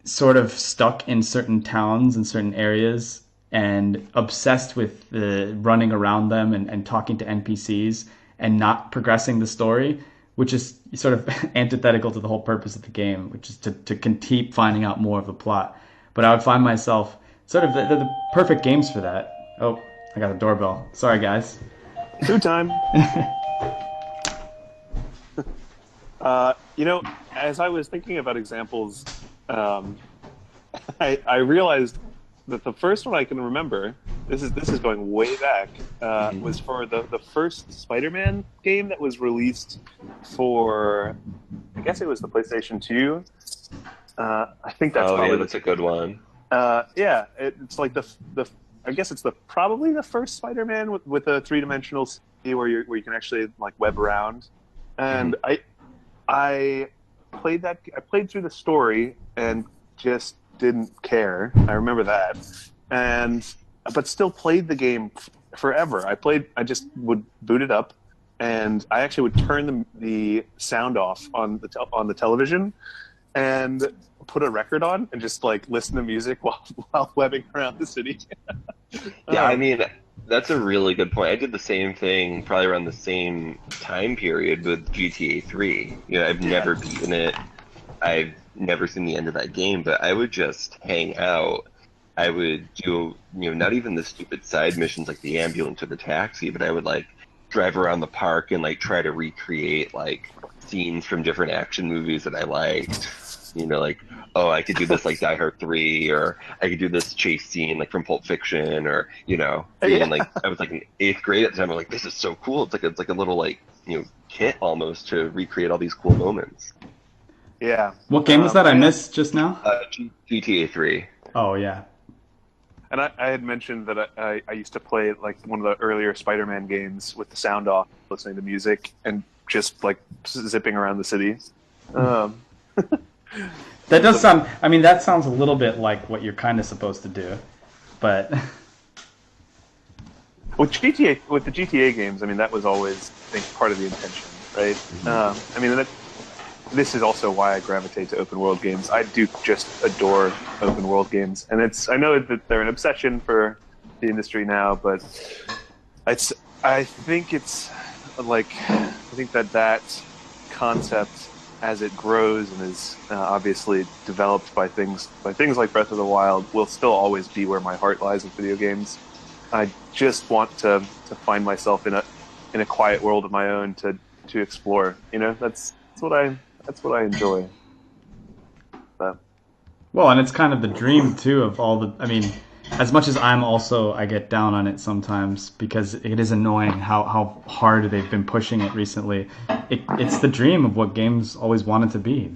sort of stuck in certain towns and certain areas and obsessed with running around them and talking to NPCs and not progressing the story, which is sort of antithetical to the whole purpose of the game, which is to keep finding out more of the plot. But I would find myself sort of the perfect games for that. Oh, I got the doorbell. Sorry, guys. Food time. As I was thinking about examples, I realized that the first one I can remember, this is going way back, was for the first Spider-Man game that was released for, I guess it was the PlayStation 2. I think that's that's a good one. It's like I guess it's probably the first Spider-Man with a three-dimensional city where you can actually like web around, and I played that. I played through the story and just didn't care. I remember that, but still played the game forever. I just would boot it up, and I actually would turn the sound off on the television, and put a record on and just like listen to music while webbing around the city. Yeah, I mean, that's a really good point. I did the same thing probably around the same time period with GTA 3. I've never beaten it. I've never seen the end of that game, but I would just hang out. I would do, not even the stupid side missions like the ambulance or the taxi, but I would like drive around the park and like try to recreate like scenes from different action movies that I liked. Like, oh, I could do this like Die Hard 3, or I could do this chase scene like from Pulp Fiction, or being Yeah, like I was like in eighth grade at the time. I'm like, this is so cool. It's like a little like kit almost to recreate all these cool moments. yeah. What game was that I I mean, missed just now? GTA 3. Oh yeah. and I had mentioned that I used to play like one of the earlier Spider-Man games with the sound off, listening to music and just like zipping around the city. Um, That does sound. I mean, that sounds a little bit like what you're kind of supposed to do, but with the GTA games, I mean that was always I think part of the intention, right? I mean this is also why I gravitate to open world games. I do just adore open world games, and I know that they're an obsession for the industry now, but I think it's like I think that concept as it grows and is obviously developed by things like Breath of the Wild will still always be where my heart lies with video games. I just want to find myself in a quiet world of my own to explore. That's what I enjoy. So, well, and it's kind of the dream too of all the. I mean, as much as I get down on it sometimes because it is annoying how hard they've been pushing it recently. It's the dream of what games always wanted to be.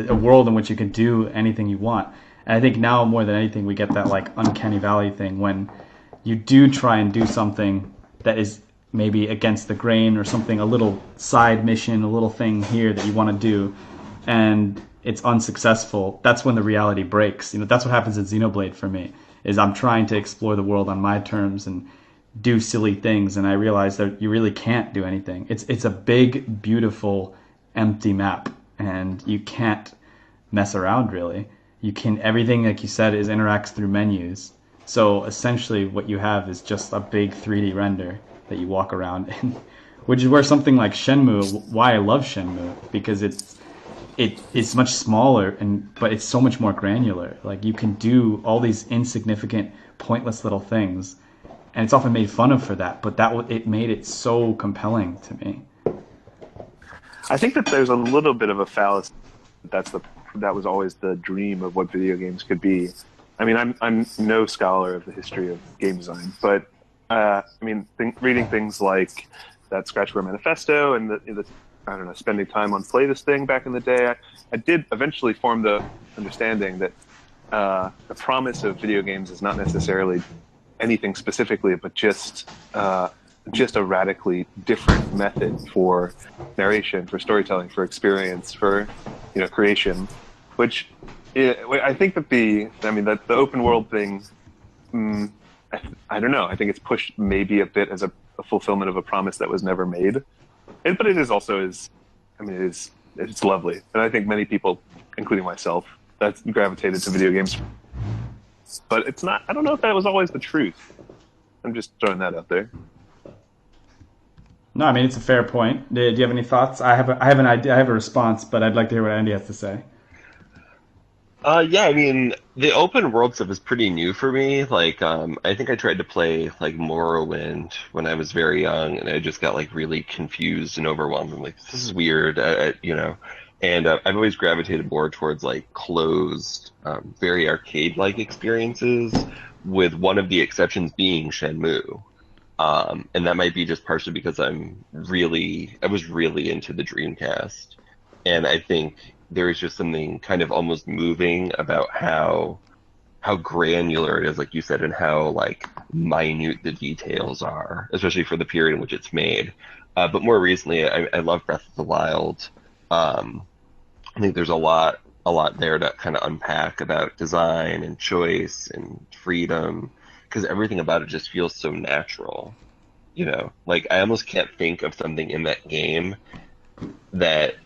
A world in which you can do anything you want. And I think now more than anything we get that like uncanny valley thing when you do try and do something that is maybe against the grain or something, a little side mission, a little thing here that you want to do, and it's unsuccessful. That's when the reality breaks. That's what happens in Xenoblade for me. Is I'm trying to explore the world on my terms and do silly things, and I realize that you really can't do anything. It's a big, beautiful, empty map, and you can't mess around really. You can everything like you said is interacts through menus. So essentially, what you have is just a big 3D render that you walk around in, which is where something like Shenmue. Why I love Shenmue because it's much smaller but it's so much more granular. Like you can do all these insignificant, pointless little things, and it's often made fun of for that. But it made it so compelling to me. I think that there's a little bit of a fallacy. That was always the dream of what video games could be. I mean, I'm no scholar of the history of game design, but I mean, reading things like that Scratchware Manifesto and the I don't know, spending time on Play This Thing back in the day, I did eventually form the understanding that the promise of video games is not necessarily anything specifically, but just a radically different method for narration, for storytelling, for experience, for creation. Which I think that the open world thing. I don't know. I think it's pushed maybe a bit as a fulfillment of a promise that was never made. But it is also it's lovely, and I think many people, including myself, that's gravitated to video games. But it's not. I don't know if that was always the truth. I'm just throwing that out there. No, I mean it's a fair point. Do you have any thoughts? I have an idea. I have a response, but I'd like to hear what Andy has to say. Yeah, I mean, the open world stuff is pretty new for me. Like, I think I tried to play like Morrowind when I was very young, and I just got like really confused and overwhelmed. I'm like, this is weird, And I've always gravitated more towards like closed, very arcade-like experiences, with one of the exceptions being Shenmue. And that might be just partially because I was really into the Dreamcast, and I think there is just something kind of almost moving about how granular it is, like you said, and how like minute the details are, especially for the period in which it's made. But more recently, I love Breath of the Wild. I think there's a lot there to kind of unpack about design and choice and freedom, because everything about it just feels so natural. Like I almost can't think of something in that game that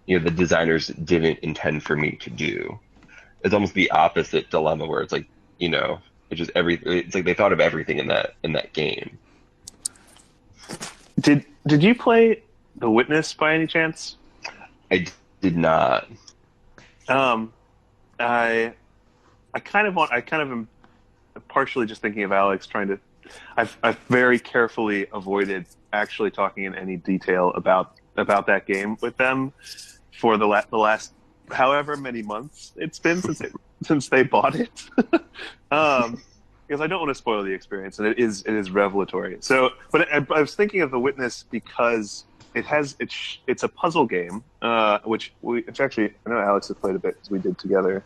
the designers didn't intend for me to do. It's almost the opposite dilemma where it's like, it's just it's like they thought of everything in that game. Did you play The Witness by any chance? I did not. Um, I I kind of am partially just thinking of Alex trying to. I've very carefully avoided actually talking in any detail about that game with them for the last however many months it's been since they bought it. um, because I don't want to spoil the experience, and it is revelatory. So, but I was thinking of The Witness because it's a puzzle game, which it's actually I know Alex has played a bit because we did together.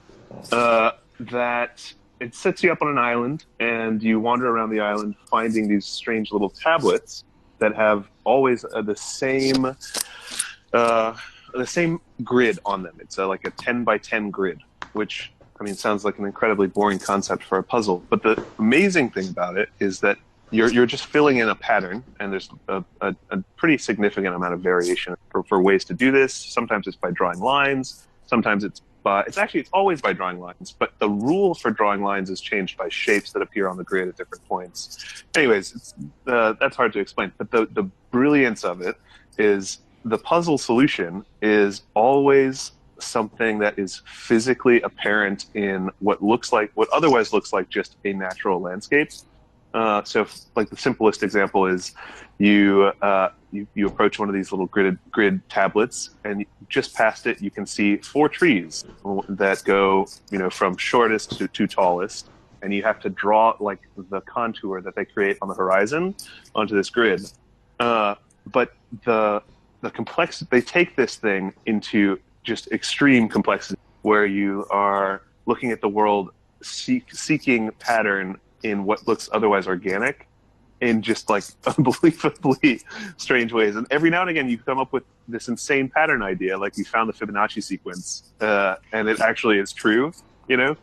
That it sets you up on an island, and you wander around the island finding these strange little tablets that have always uh, the same grid on them. It's like a 10 by 10 grid, which I mean sounds like an incredibly boring concept for a puzzle. But the amazing thing about it is that you're just filling in a pattern, and there's a pretty significant amount of variation for ways to do this. Sometimes it's by drawing lines. Sometimes it's always by drawing lines, but the rule for drawing lines is changed by shapes that appear on the grid at different points. Anyways, that's hard to explain, but the brilliance of it is the puzzle solution is always something that is physically apparent in what otherwise looks like just a natural landscape. Like the simplest example is you approach one of these little grid tablets, and just past it you can see four trees that go from shortest to tallest, and you have to draw like the contour that they create on the horizon onto this grid. But the complex they take this thing into just extreme complexity, where you are looking at the world seeking pattern in what looks otherwise organic in just like unbelievably strange ways. And every now and again, you come up with this insane pattern idea, like you found the Fibonacci sequence, and it actually is true, you know?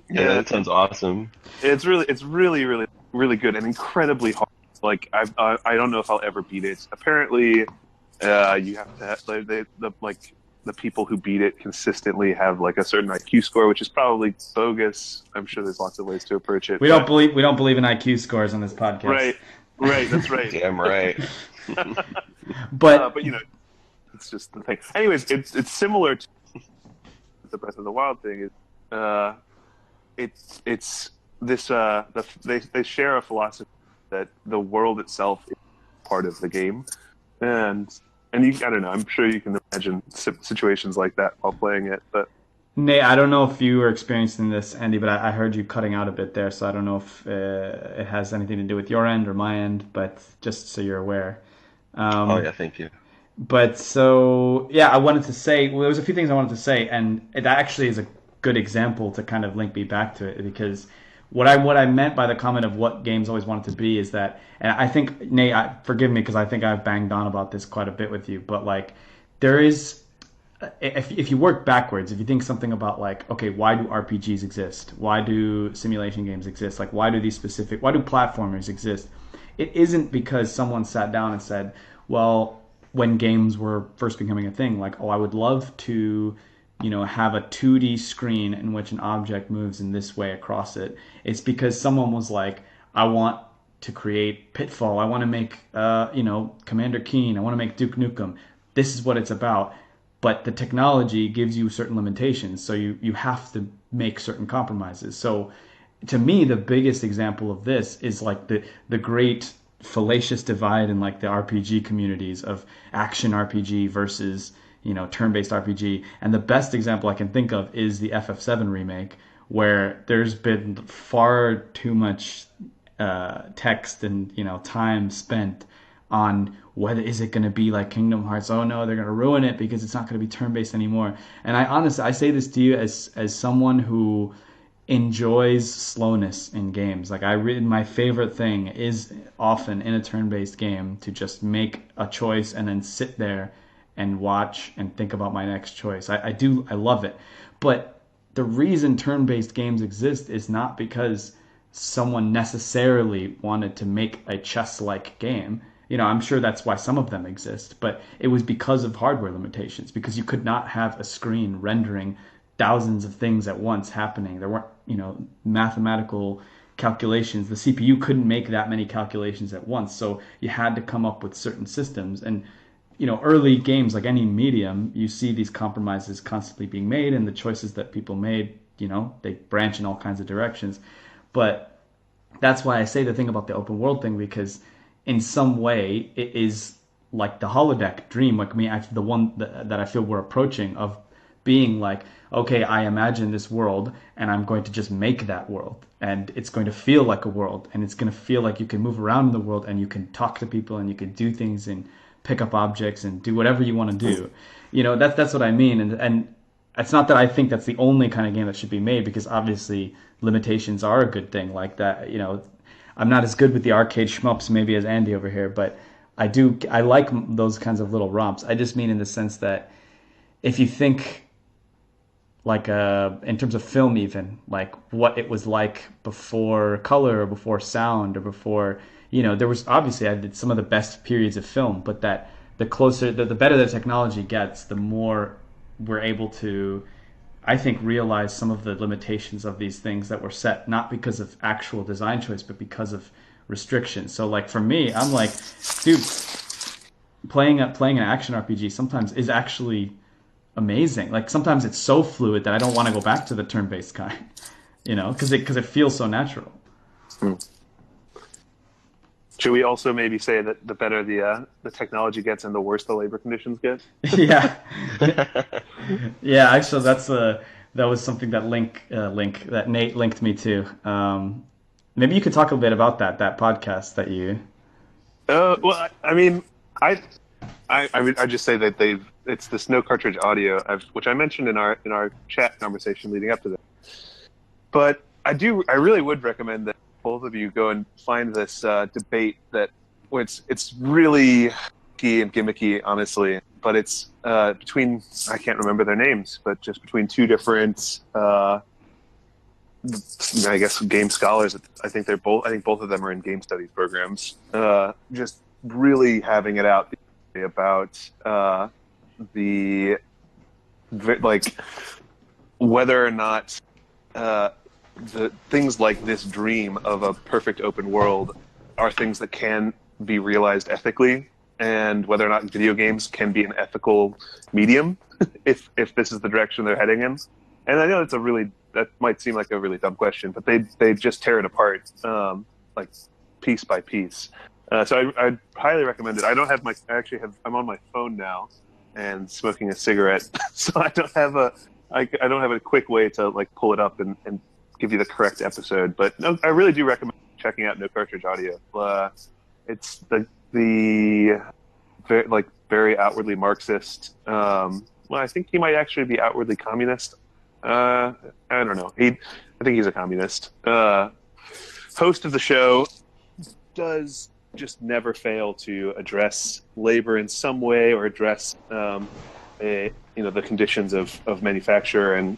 Yeah, that sounds awesome. It's really, really good and incredibly hard. Like I don't know if I'll ever beat it. Apparently, you have to have, like the people who beat it consistently have like a certain IQ score, which is probably bogus. I'm sure there's lots of ways to approach it. We don't believe in IQ scores on this podcast. Right, that's right. Damn right. But But it's just the thing. Anyways, it's similar to the Breath of the Wild thing. It's this they share a philosophy that the world itself is part of the game, and I don't know. I'm sure you can imagine situations like that while playing it. But Nate, I don't know if you were experiencing this, Andy, but I heard you cutting out a bit there, so I don't know if it has anything to do with your end or my end, but just so you're aware. Oh Um, yeah, thank you. but so, yeah, I wanted to say, well, there was a few things I wanted to say, and it actually is a good example to kind of link me back to it because what I meant by the comment of what games always wanted to be is that, and I think Nate, forgive me because I think I've banged on about this quite a bit with you, but like there is if you work backwards, if you think something about like, okay, why do RPGs exist? Why do simulation games exist? Like, why do platformers exist? It isn't because someone sat down and said, well, when games were first becoming a thing, like, oh, I would love to, have a 2D screen in which an object moves in this way across it. It's because someone was like, I want to create Pitfall. I want to make, Commander Keen. I want to make Duke Nukem. This is what it's about, but the technology gives you certain limitations, so you have to make certain compromises. So to me, the biggest example of this is like the great fallacious divide in like the RPG communities of action RPG versus turn-based RPG. And the best example I can think of is the FF7 remake, where there's been far too much text and time spent on whether is it going to be like Kingdom Hearts. Oh no, they're going to ruin it because it's not going to be turn-based anymore. And I say this to you as someone who enjoys slowness in games. Like my favorite thing is often in a turn-based game to just make a choice and then sit there and watch and think about my next choice. I love it. But the reason turn-based games exist is not because someone necessarily wanted to make a chess-like game. I'm sure that's why some of them exist, but it was because of hardware limitations, because you could not have a screen rendering thousands of things at once happening. There weren't, mathematical calculations. The CPU couldn't make that many calculations at once, so you had to come up with certain systems. And early games, like any medium, you see these compromises constantly being made, and the choices that people made, they branch in all kinds of directions. But that's why I say the thing about the open world thing, because in some way it is like the holodeck dream, like me, actually the one that I feel we're approaching, of being like, okay, I imagine this world and I'm going to just make that world, and it's going to feel like a world, and it's going to feel like you can move around in the world and you can talk to people and you can do things and pick up objects and do whatever you want to do. That's what I mean. And it's not that I think that's the only kind of game that should be made, because obviously limitations are a good thing. Like that, I'm not as good with the arcade shmups maybe as Andy over here, but I like those kinds of little romps. I just mean in the sense that if you think like in terms of film, even like what it was like before color or before sound or before, there was obviously, I did some of the best periods of film, but that the better the technology gets, the more we're able to, I think, realize some of the limitations of these things that were set not because of actual design choice but because of restrictions. So like for me, I'm like, dude, playing an action RPG sometimes is actually amazing. Like sometimes it's so fluid that I don't want to go back to the turn-based kind, because it feels so natural. Should we also maybe say that the better the technology gets and the worse the labor conditions get? Yeah, yeah. Actually, that was something that that Nate linked me to. Maybe you could talk a bit about that podcast that you. Well, I mean, I just say that it's this no cartridge audio, which I mentioned in our chat conversation leading up to this. But I really would recommend that both of you go and find this debate it's really key and gimmicky, honestly. But it's between, I can't remember their names, but just between two different, I guess, game scholars. I think both of them are in game studies programs. Just really having it out about the like whether or not the things like this dream of a perfect open world are things that can be realized ethically, and whether or not video games can be an ethical medium if this is the direction they're heading in. And I know that might seem like a really dumb question, but they just tear it apart like piece by piece. So I highly recommend it. I'm on my phone now and smoking a cigarette, so I don't have a quick way to like pull it up and give you the correct episode. But no, I really do recommend checking out No Cartridge Audio. It's the very outwardly Marxist. Well, I think he might actually be outwardly communist. I don't know. I think he's a communist. Host of the show does just never fail to address labor in some way, or address the conditions of manufacture and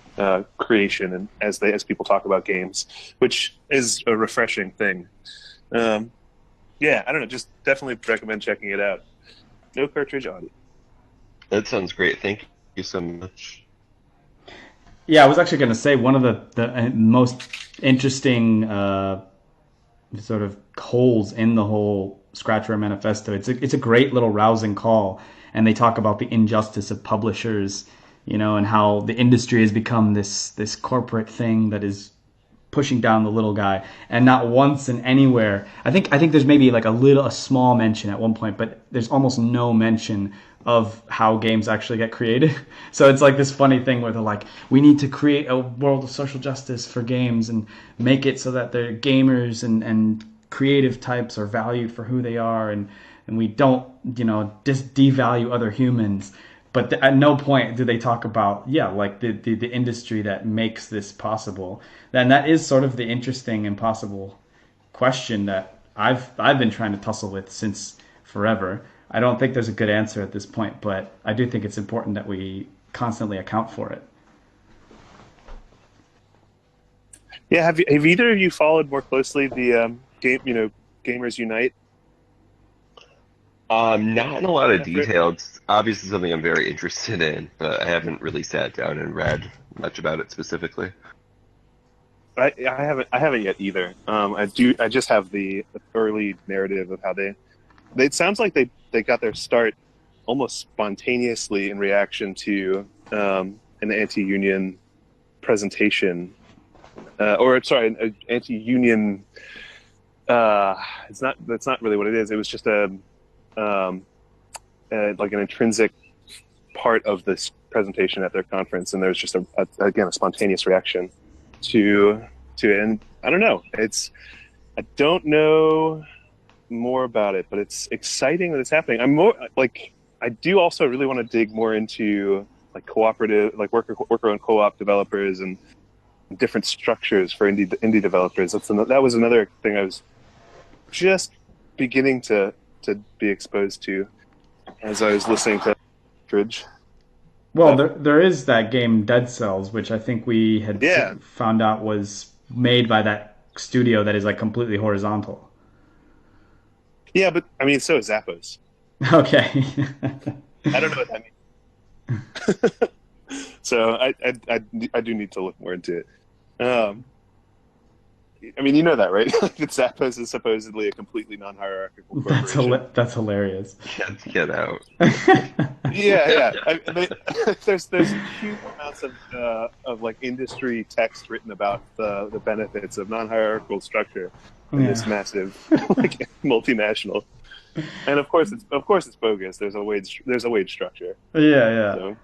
creation, and as people talk about games, which is a refreshing thing. Yeah, I don't know. Just definitely recommend checking it out. No Cartridge Audio. That sounds great. Thank you so much. Yeah, I was actually going to say one of the most interesting sort of holes in the whole Scratchware Manifesto. It's a great little rousing call, and they talk about the injustice of publishers, and how the industry has become this corporate thing that is pushing down the little guy. And not once and anywhere, I think there's maybe like a small mention at one point, but there's almost no mention of how games actually get created. So it's like this funny thing where they're like, we need to create a world of social justice for games and make it so that the gamers and creative types are valued for who they are, and we don't just devalue other humans. But at no point do they talk about like the industry that makes this possible. And that is sort of the interesting and possible question that I've been trying to tussle with since forever. I don't think there's a good answer at this point, but I do think it's important that we constantly account for it. Yeah, have either of you followed more closely the Gamers Unite? Not in a lot of detail. It's obviously something I'm very interested in, but I haven't really sat down and read much about it specifically. I haven't yet either. I just have the early narrative of how it sounds like they got their start almost spontaneously in reaction to an anti-union presentation, or sorry, an anti-union. It's not. That's not really what it is. It was just um, like an intrinsic part of this presentation at their conference, and there was just again a spontaneous reaction to it. And I don't know. I don't know more about it, but it's exciting that it's happening. I'm more like I do also really want to dig more into like cooperative, like worker-owned co-op developers and different structures for indie developers. That was another thing I was just beginning to be exposed to as I was listening to Bridge. Well, But there is that game Dead Cells, which I think we had yeah, found out was made by that studio that is like completely horizontal. yeah, but I mean, so is Zappos. Okay. I don't know what that means. So I do need to look more into it. I mean, you know that, right? That Zappos is supposedly a completely non-hierarchical corporation. That's hilarious. Get out. Yeah. There's huge amounts of like industry text written about the benefits of non-hierarchical structure in this Yeah. massive like multinational. And of course it's bogus. There's a wage structure. Yeah, yeah. So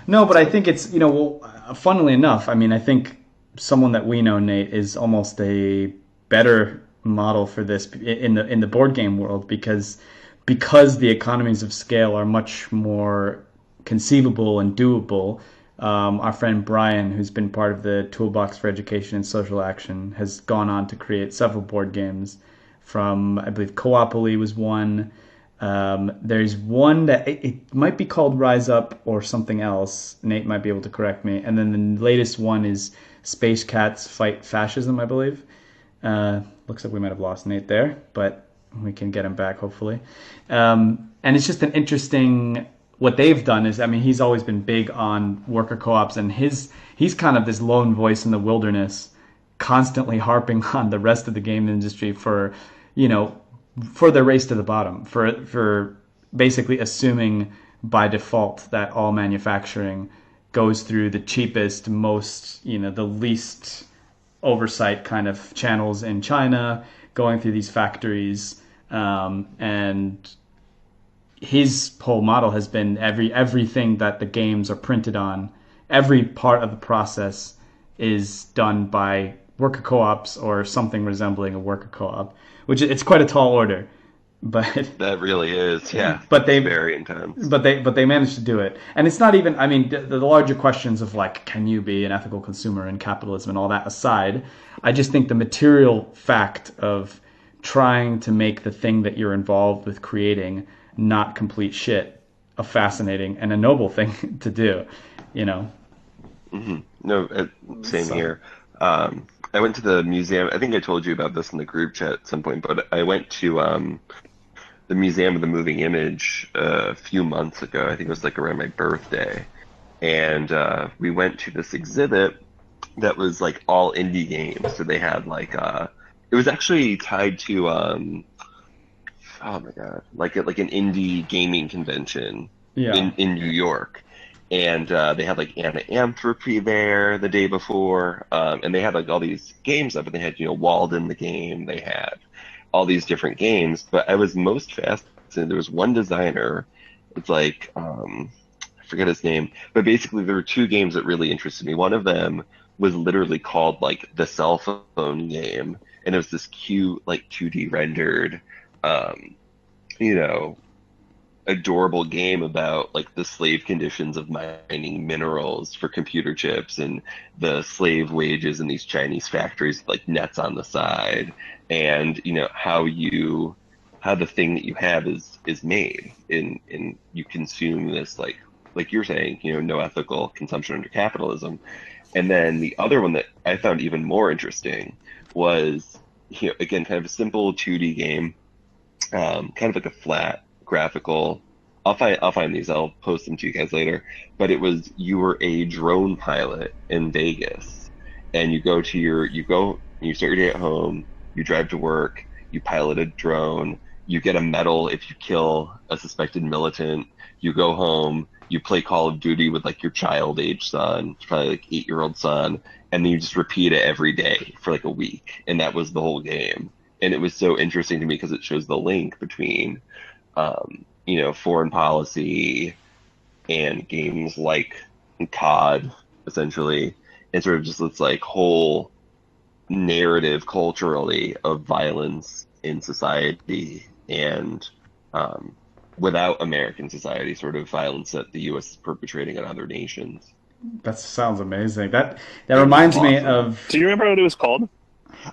No, but I so think it's, well, funnily enough, I mean, I think someone that we know, Nate, is almost a better model for this in the board game world because the economies of scale are much more conceivable and doable. Our friend Brian, who's been part of the Toolbox for Education and Social Action, has gone on to create several board games. From I believe Coopoly was one. There's one that it might be called Rise Up or something else. Nate might be able to correct me. And then the latest one is Space Cats Fight Fascism, I believe. Looks like we might have lost Nate there, but we can get him back hopefully. And it's just an interesting. What they've done is, I mean, he's always been big on worker co-ops, and he's kind of this lone voice in the wilderness, constantly harping on the rest of the game industry for, you know, for the race to the bottom, for basically assuming by default that all manufacturing goes through the cheapest, most, the least oversight kind of channels in China, going through these factories, and his whole model has been everything that the games are printed on, every part of the process is done by worker co-ops or something resembling a worker co-op, which it's quite a tall order, but That really is, yeah. but It's they very intense. but they managed to do it. And it's not even, I mean, the larger questions of like, can you be an ethical consumer in capitalism and all that aside, I just think the material fact of trying to make the thing that you're involved with creating not complete shit a fascinating and a noble thing to do, you know. No, same So here. I went to the museum. I think I told you about this in the group chat at some point, but I went to the Museum of the Moving Image a few months ago. I think it was like around my birthday, and we went to this exhibit that was like all indie games. So they had like it was actually tied to oh my God, like an indie gaming convention yeah. in New York, and they had like Anthropy there the day before, and they had like all these games up, and they had Walden the game, they had all these different games, but I was most fascinated. There was one designer, it's like I forget his name, but basically there were two games that really interested me. One of them was literally called like the cell phone game, and it was this cute like 2D rendered. Um, you know, Adorable game about like the slave conditions of mining minerals for computer chips and the slave wages in these Chinese factories with, like nets on the side, and how the thing that you have is made in you consume this like you're saying, no ethical consumption under capitalism. And then the other one that I found even more interesting was, again, kind of a simple 2D game, kind of like a flat graphical. I'll find these. I'll post them to you guys later. But it was, you were a drone pilot in Vegas, and you start your day at home. You drive to work. You pilot a drone. you get a medal if you kill a suspected militant. You go home, you play Call of Duty with like your child age son, probably like 8-year-old son, and then you just repeat it every day for like a week. And that was the whole game. And it was so interesting to me because it shows the link between, foreign policy and games like COD, essentially, and sort of just this like whole narrative culturally of violence in society and without American society, sort of violence that the U.S. is perpetrating on other nations. That sounds amazing. That It was reminds me awesome. of. Do you remember what it was called?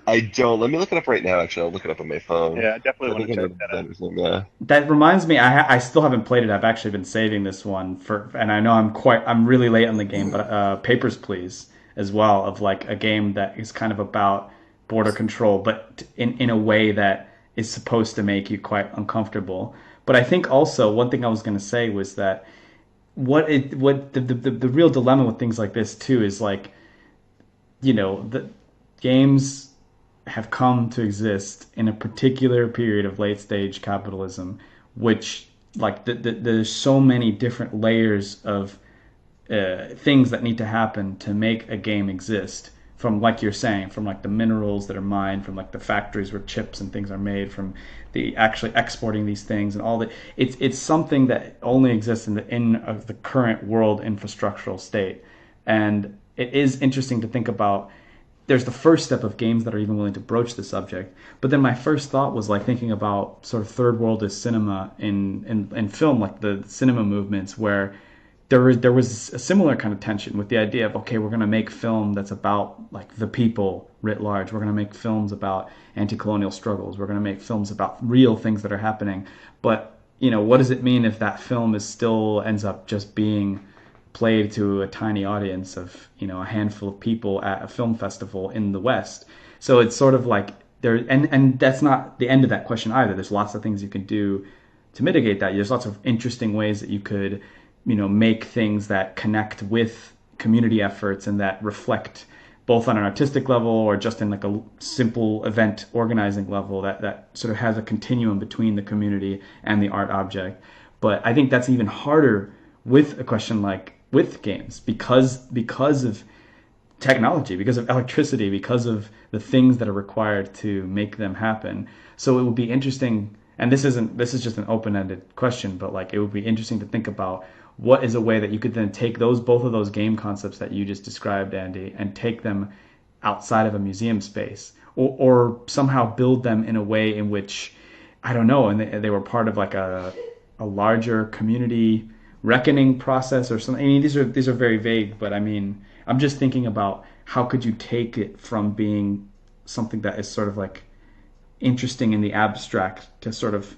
I don't. Let me look it up right now. Actually, I'll look it up on my phone. Yeah, I definitely I want think to I know check the that out. designer's name. Yeah. That reminds me. I still haven't played it. I've actually been saving this one for, and I know I'm really late on the game, but Papers, Please, as well, of like a game that is kind of about border control, but in a way that is supposed to make you quite uncomfortable. But I think also one thing I was going to say was that what the real dilemma with things like this too is like, the games have come to exist in a particular period of late stage capitalism, which like there's so many different layers of things that need to happen to make a game exist. From like you're saying, from like the minerals that are mined, from like the factories where chips and things are made, from the actually exporting these things and all that. It's something that only exists in the current world infrastructural state, and it is interesting to think about. There's the first step of games that are even willing to broach the subject. But then my first thought was like thinking about sort of third worldist cinema in film, like the cinema movements where there was a similar kind of tension with the idea of, okay, we're going to make film that's about like the people writ large. We're going to make films about anti-colonial struggles. We're going to make films about real things that are happening. But what does it mean if that film is still ends up just being played to a tiny audience of a handful of people at a film festival in the West? So it's sort of like there, and that's not the end of that question either. There's lots of things you can do to mitigate that. There's lots of interesting ways that you could make things that connect with community efforts and that reflect both on an artistic level or just in like a simple event organizing level that sort of has a continuum between the community and the art object. But I think that's even harder with a question like with games because of technology, because of electricity, because of the things that are required to make them happen. So it would be interesting, and this is just an open-ended question, but like it would be interesting to think about what is a way that you could then take both of those game concepts that you just described, Andy, and take them outside of a museum space, or somehow build them in a way in which, I don't know, and they were part of like a larger community reckoning process or something. I mean, these are very vague, but I mean, I'm just thinking about how could you take it from being something that is sort of like interesting in the abstract to sort of,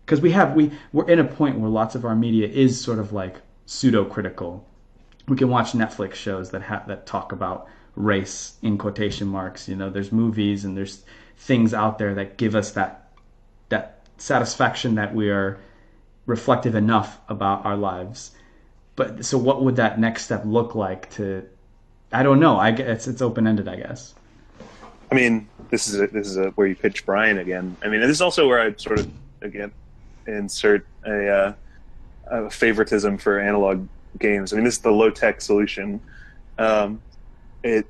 because we're in a point where lots of our media is sort of like pseudo critical. We can watch Netflix shows that talk about race in quotation marks. There's movies and there's things out there that give us that satisfaction that we are reflective enough about our lives. But so what would that next step look like to, I don't know. I guess it's open ended, I guess. I mean, this is where you pitch Brian again. I mean, this is also where I sort of again insert a favoritism for analog games. I mean, this is the low tech solution. If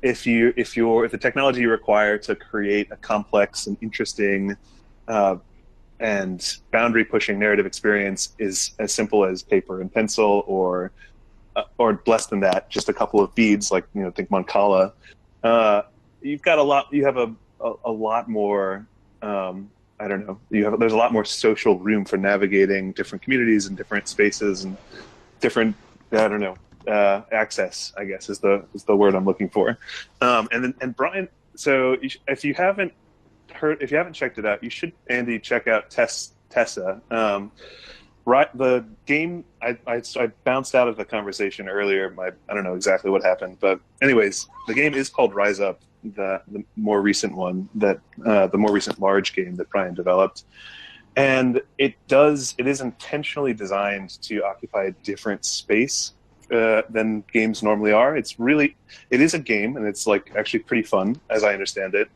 the technology you require to create a complex and interesting and boundary pushing narrative experience is as simple as paper and pencil, or less than that, just a couple of beads, like think Moncala. You've got a lot. You have a lot more. I don't know. There's a lot more social room for navigating different communities and different spaces and different. I don't know. Access, I guess, is the word I'm looking for. And Brian. So if you haven't checked it out, you should, Andy, check out Tessa. Right, the game. I bounced out of the conversation earlier. I don't know exactly what happened, but anyways, the game is called Rise Up, the more recent one the more recent large game that Brian developed, and it is intentionally designed to occupy a different space than games normally are. It is a game, and it's like actually pretty fun, as I understand it.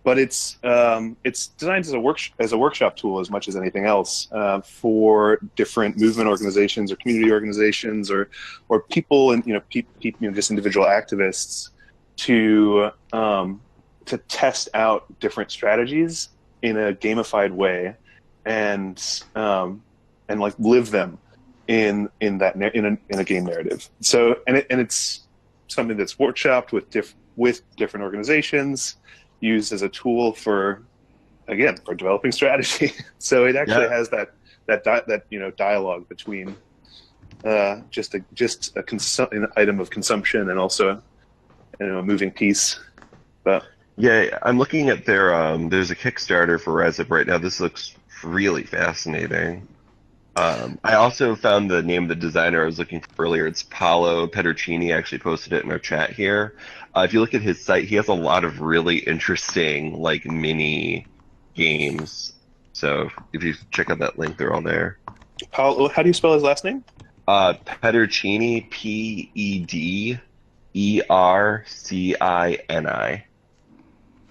but it's designed as a workshop tool as much as anything else for different movement organizations or community organizations or people and just individual activists to test out different strategies in a gamified way and like live them in a game narrative. So and it's something that's workshopped with different organizations, used as a tool for developing strategy. So it actually has that dialogue between an item of consumption and also a moving piece. But Yeah, I'm looking at there's a Kickstarter for Rise Up right now. This looks really fascinating. I also found the name of the designer I was looking for earlier. It's Paolo Pedercini. I actually posted it in our chat here. If you look at his site, he has a lot of really interesting like mini games. So if you check out that link, they're all there. Paolo, how do you spell his last name? Pedercini, Pedercini.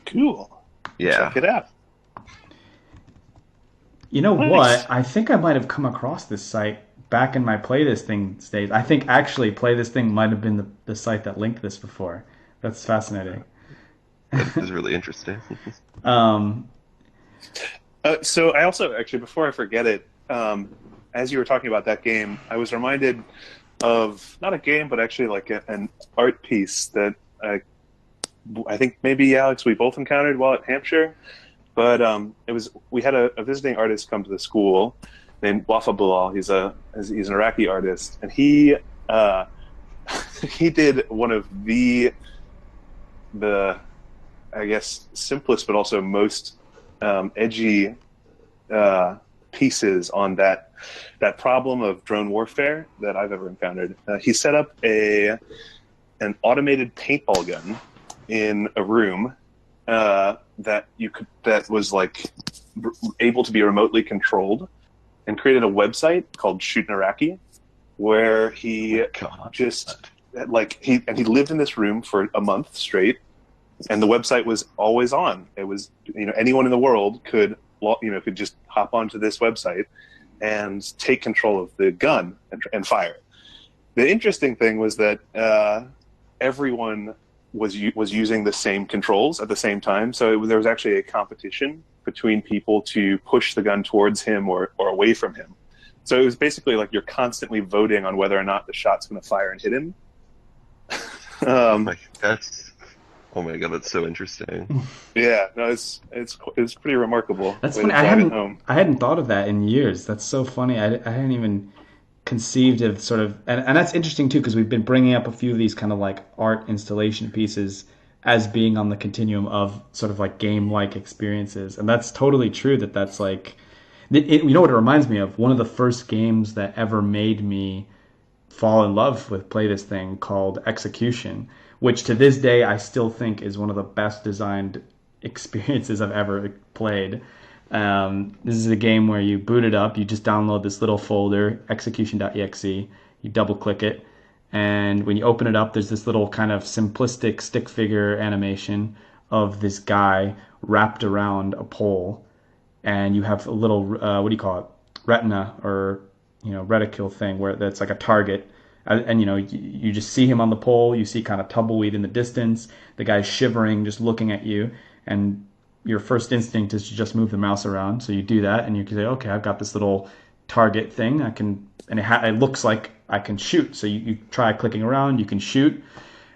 Cool. Yeah. Check it out. You know Nice. what? I think I might have come across this site back in my Play This Thing days. I think actually Play This Thing might have been the site that linked this before. That's fascinating. That is really interesting. Um, So I also actually, before I forget it, as you were talking about that game, I was reminded of not a game, but actually like an art piece that I think maybe Alex we both encountered while at Hampshire. But we had a visiting artist come to the school named Wafa Bilal. He's an Iraqi artist, and he he did one of the I guess simplest but also most edgy pieces on that problem of drone warfare that I've ever encountered. He set up an automated paintball gun in a room that was like able to be remotely controlled, and created a website called Shoot in Iraqi, where he he lived in this room for a month straight, and the website was always on. It was anyone in the world could just hop onto this website and take control of the gun and fire it. The interesting thing was that everyone was using the same controls at the same time. So there was actually a competition between people to push the gun towards him or away from him. So it was basically like you're constantly voting on whether or not the shot's going to fire and hit him. Oh my god, that's so interesting. Yeah, no, it's pretty remarkable. that's way funny. to drive it home. I hadn't thought of that in years. That's so funny. I hadn't even conceived of sort of, and that's interesting too, because we've been bringing up a few of these kind of like art installation pieces as being on the continuum of sort of like game-like experiences, and that's totally true. That's like, you know what it reminds me of? One of the first games that ever made me fall in love with Play This Thing, called Execution, which to this day I still think is one of the best designed experiences I've ever played. This is a game where you boot it up, you just download this little folder, execution.exe, you double click it, and when you open it up, there's this little kind of simplistic stick figure animation of this guy wrapped around a pole, and you have a little, what do you call it, retina or reticule thing where that's like a target. And you just see him on the pole, you see kind of tumbleweed in the distance, the guy's shivering just looking at you, and your first instinct is to just move the mouse around. So you do that, and you can say, okay, I've got this little target thing, and it looks like I can shoot. So you try clicking around, you can shoot,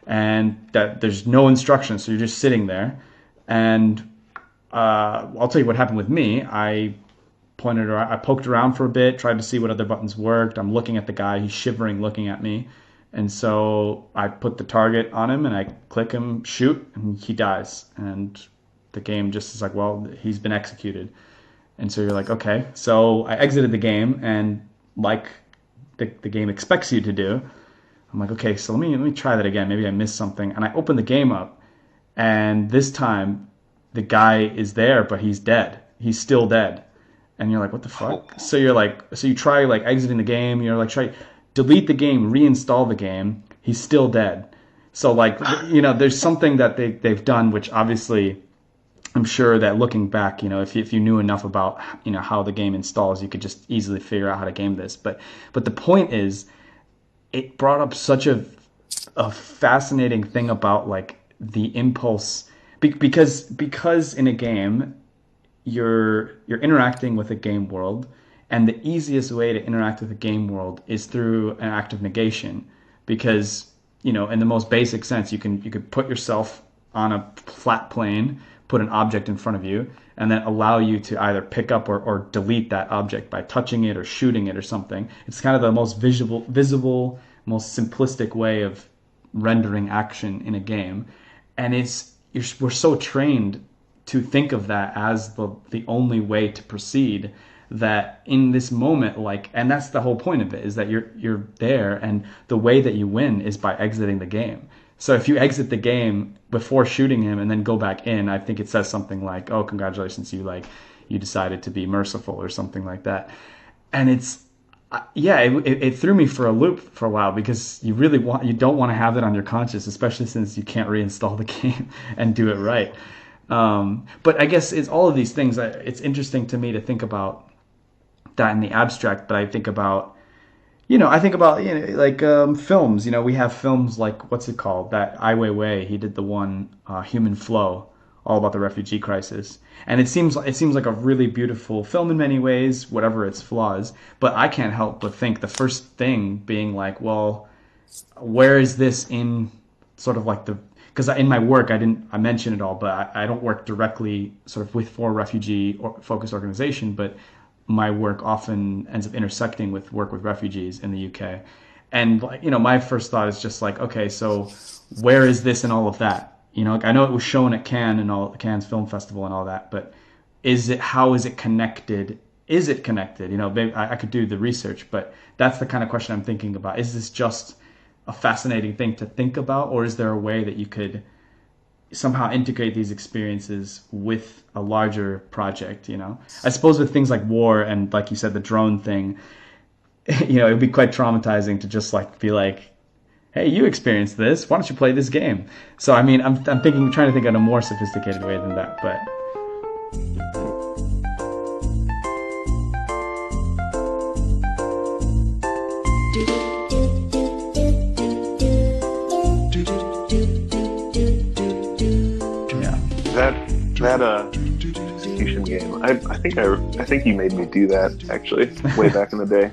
and there's no instructions, so you're just sitting there. And I'll tell you what happened with me. I poked around for a bit, tried to see what other buttons worked. I'm looking at the guy, he's shivering, looking at me. And so I put the target on him and I click him, shoot, and he dies. And the game just is like, well, he's been executed. And so you're like, okay. So I exited the game, and like the game expects you to do, I'm like, okay, so let me try that again. Maybe I missed something. And I open the game up, and this time the guy is there, but he's dead. He's still dead. And you're like, what the fuck? So you try like exiting the game. You're like, try delete the game, reinstall the game. He's still dead. So like, there's something that they've done, which obviously I'm sure that looking back, if you knew enough about how the game installs, you could just easily figure out how to game this. But the point is, it brought up such a fascinating thing about like the impulse because in a game you're interacting with a game world, and the easiest way to interact with a game world is through an act of negation, because in the most basic sense, you could put yourself on a flat plane, put an object in front of you, and then allow you to either pick up or delete that object by touching it or shooting it or something. It's kind of the most visible, most simplistic way of rendering action in a game, and we're so trained to think of that as the only way to proceed, that in this moment, like, and that's the whole point of it, is that you're there, and the way that you win is by exiting the game. So if you exit the game before shooting him and then go back in, I think it says something like, oh, congratulations, you decided to be merciful or something like that. And it's yeah, it threw me for a loop for a while, because you don't want to have that on your conscience, especially since you can't reinstall the game and do it right. But I guess it's all of these things. It's interesting to me to think about that in the abstract. But I think about like films. We have films like, what's it called? That Ai Weiwei, he did the one Human Flow, all about the refugee crisis, and it seems like a really beautiful film in many ways, whatever its flaws. But I can't help but think the first thing being like, well, where is this in sort of like the, because in my work I mention it all, but I don't work directly sort of with for refugee or focused organization, but my work often ends up intersecting with work with refugees in the UK. And like, my first thought is just like, okay, so where is this in all of that? Like, I know it was shown at Cannes and all Cannes Film Festival and all that, but how is it connected? Is it connected? Maybe I could do the research, but that's the kind of question I'm thinking about. Is this just a fascinating thing to think about, or is there a way that you could somehow integrate these experiences with a larger project? I suppose with things like war and, like you said, the drone thing, it would be quite traumatizing to just like be like, hey, you experienced this, why don't you play this game? So I mean, I'm trying to think in a more sophisticated way than that, but yeah. That execution game. I think you made me do that actually way back in the day.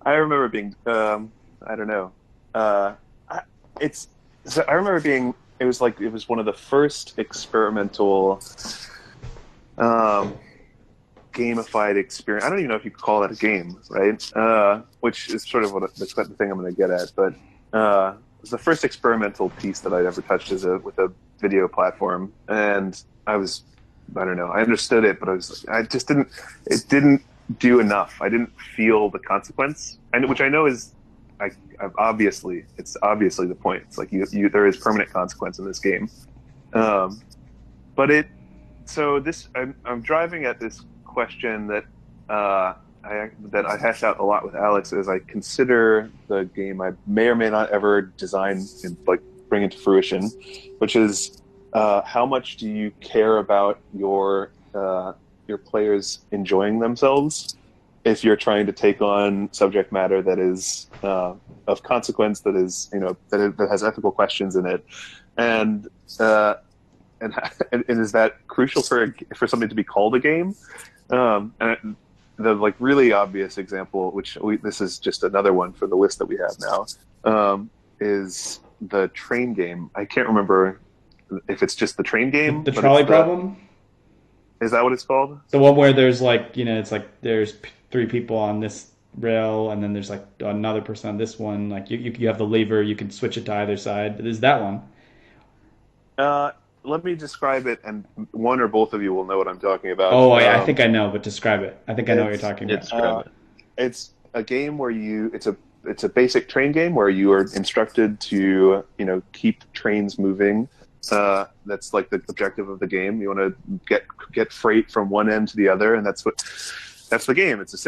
I remember being I don't know. I remember being, it was one of the first experimental gamified experience. I don't even know if you could call that a game, right? Which is sort of the thing I'm going to get at. But it was the first experimental piece that I'd ever touched with a video platform, and I don't know, I understood it, but I just didn't. It didn't do enough. I didn't feel the consequence, and which I know is, it's obviously the point. It's like there is permanent consequence in this game, but I'm driving at this question that I hash out a lot with Alex as I consider the game I may or may not ever design and like bring into fruition, which is how much do you care about your players enjoying themselves if you're trying to take on subject matter that is of consequence, that is that has ethical questions in it, and is that crucial for something to be called a game? And the like really obvious example, this is just another one for the list that we have now, is the train game. I can't remember if it's just the train game. The trolley problem? Is that what it's called? The one where there's like, it's like there's three people on this rail, and then there's like another person on this one. Like you have the lever, you can switch it to either side. Is that one? Let me describe it, and one or both of you will know what I'm talking about. Oh, yeah, I think I know, but describe it. I think I know what you're talking about. It's a game where it's a basic train game where you are instructed to keep trains moving. That's like the objective of the game. You want to get freight from one end to the other, and that's the game. It's a